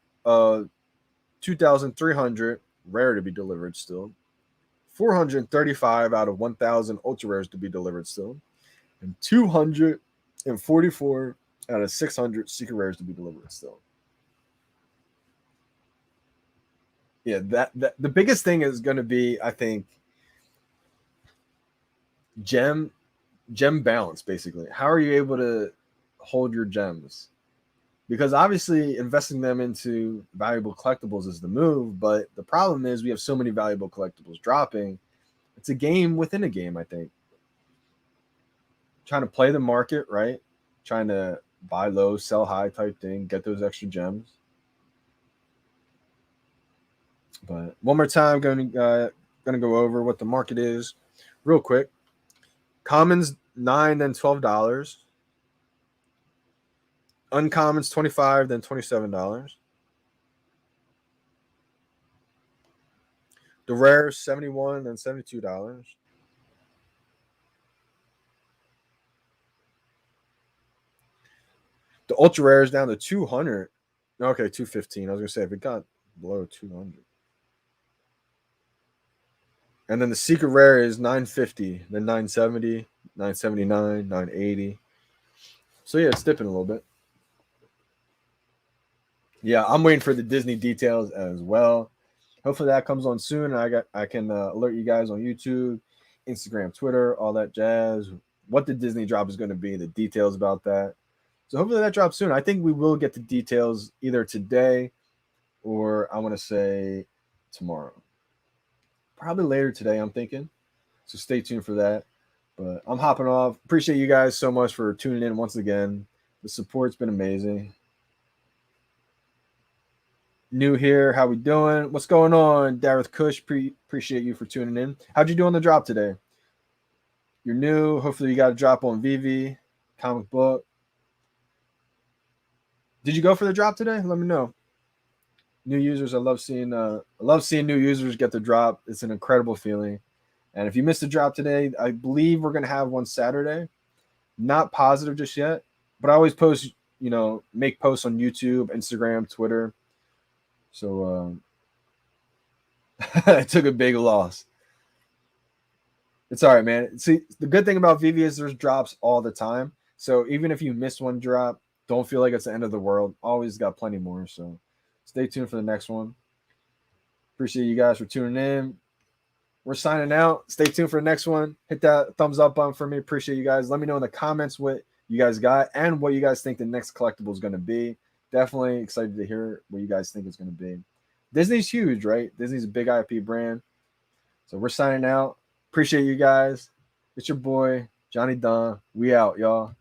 2,300 rare to be delivered still. 435 out of 1,000 ultra rares to be delivered still. And 244 out of 600 secret rares to be delivered still. Yeah, that the biggest thing is going to be, I think, gem balance, basically. How are you able to hold your gems? Because obviously investing them into valuable collectibles is the move, but the problem is we have so many valuable collectibles dropping. It's a game within a game, I think. Trying to play the market, right? Trying to buy low, sell high type thing, get those extra gems. But one more time, going to go over what the market is real quick. Commons $9, then $12. Uncommons $25, then $27. The rares $71, then $72. The ultra rare is down to 200. Okay, 215. I was gonna say if it got below 200. And then the secret rare is 950, then 970, 979, 980. So yeah, it's dipping a little bit. Yeah, I'm waiting for the Disney details as well. Hopefully that comes on soon. I can alert you guys on YouTube, Instagram, Twitter, all that jazz. What the Disney drop is going to be, the details about that. So hopefully that drops soon. I think we will get the details either today or I want to say tomorrow. Probably later today, I'm thinking. So stay tuned for that. But I'm hopping off. Appreciate you guys so much for tuning in once again. The support's been amazing. New here, how we doing? What's going on, Dareth Kush? Appreciate you for tuning in. How'd you do on the drop today? You're new. Hopefully you got a drop on VeVe, comic book. Did you go for the drop today? Let me know. New users, I love seeing new users get the drop. It's an incredible feeling. And if you missed the drop today, I believe we're gonna have one Saturday. Not positive just yet, but I always post, make posts on YouTube, Instagram, Twitter. So I took a big loss. It's all right, man. See, the good thing about VeVe is there's drops all the time. So even if you miss one drop, don't feel like it's the end of the world. Always got plenty more. So stay tuned for the next one. Appreciate you guys for tuning in. We're signing out. Stay tuned for the next one. Hit that thumbs up button for me. Appreciate you guys. Let me know in the comments what you guys got and what you guys think the next collectible is going to be. Definitely excited to hear what you guys think it's going to be. Disney's huge, right? Disney's a big IP brand. So we're signing out. Appreciate you guys. It's your boy, Johnny Dunn. We out, y'all.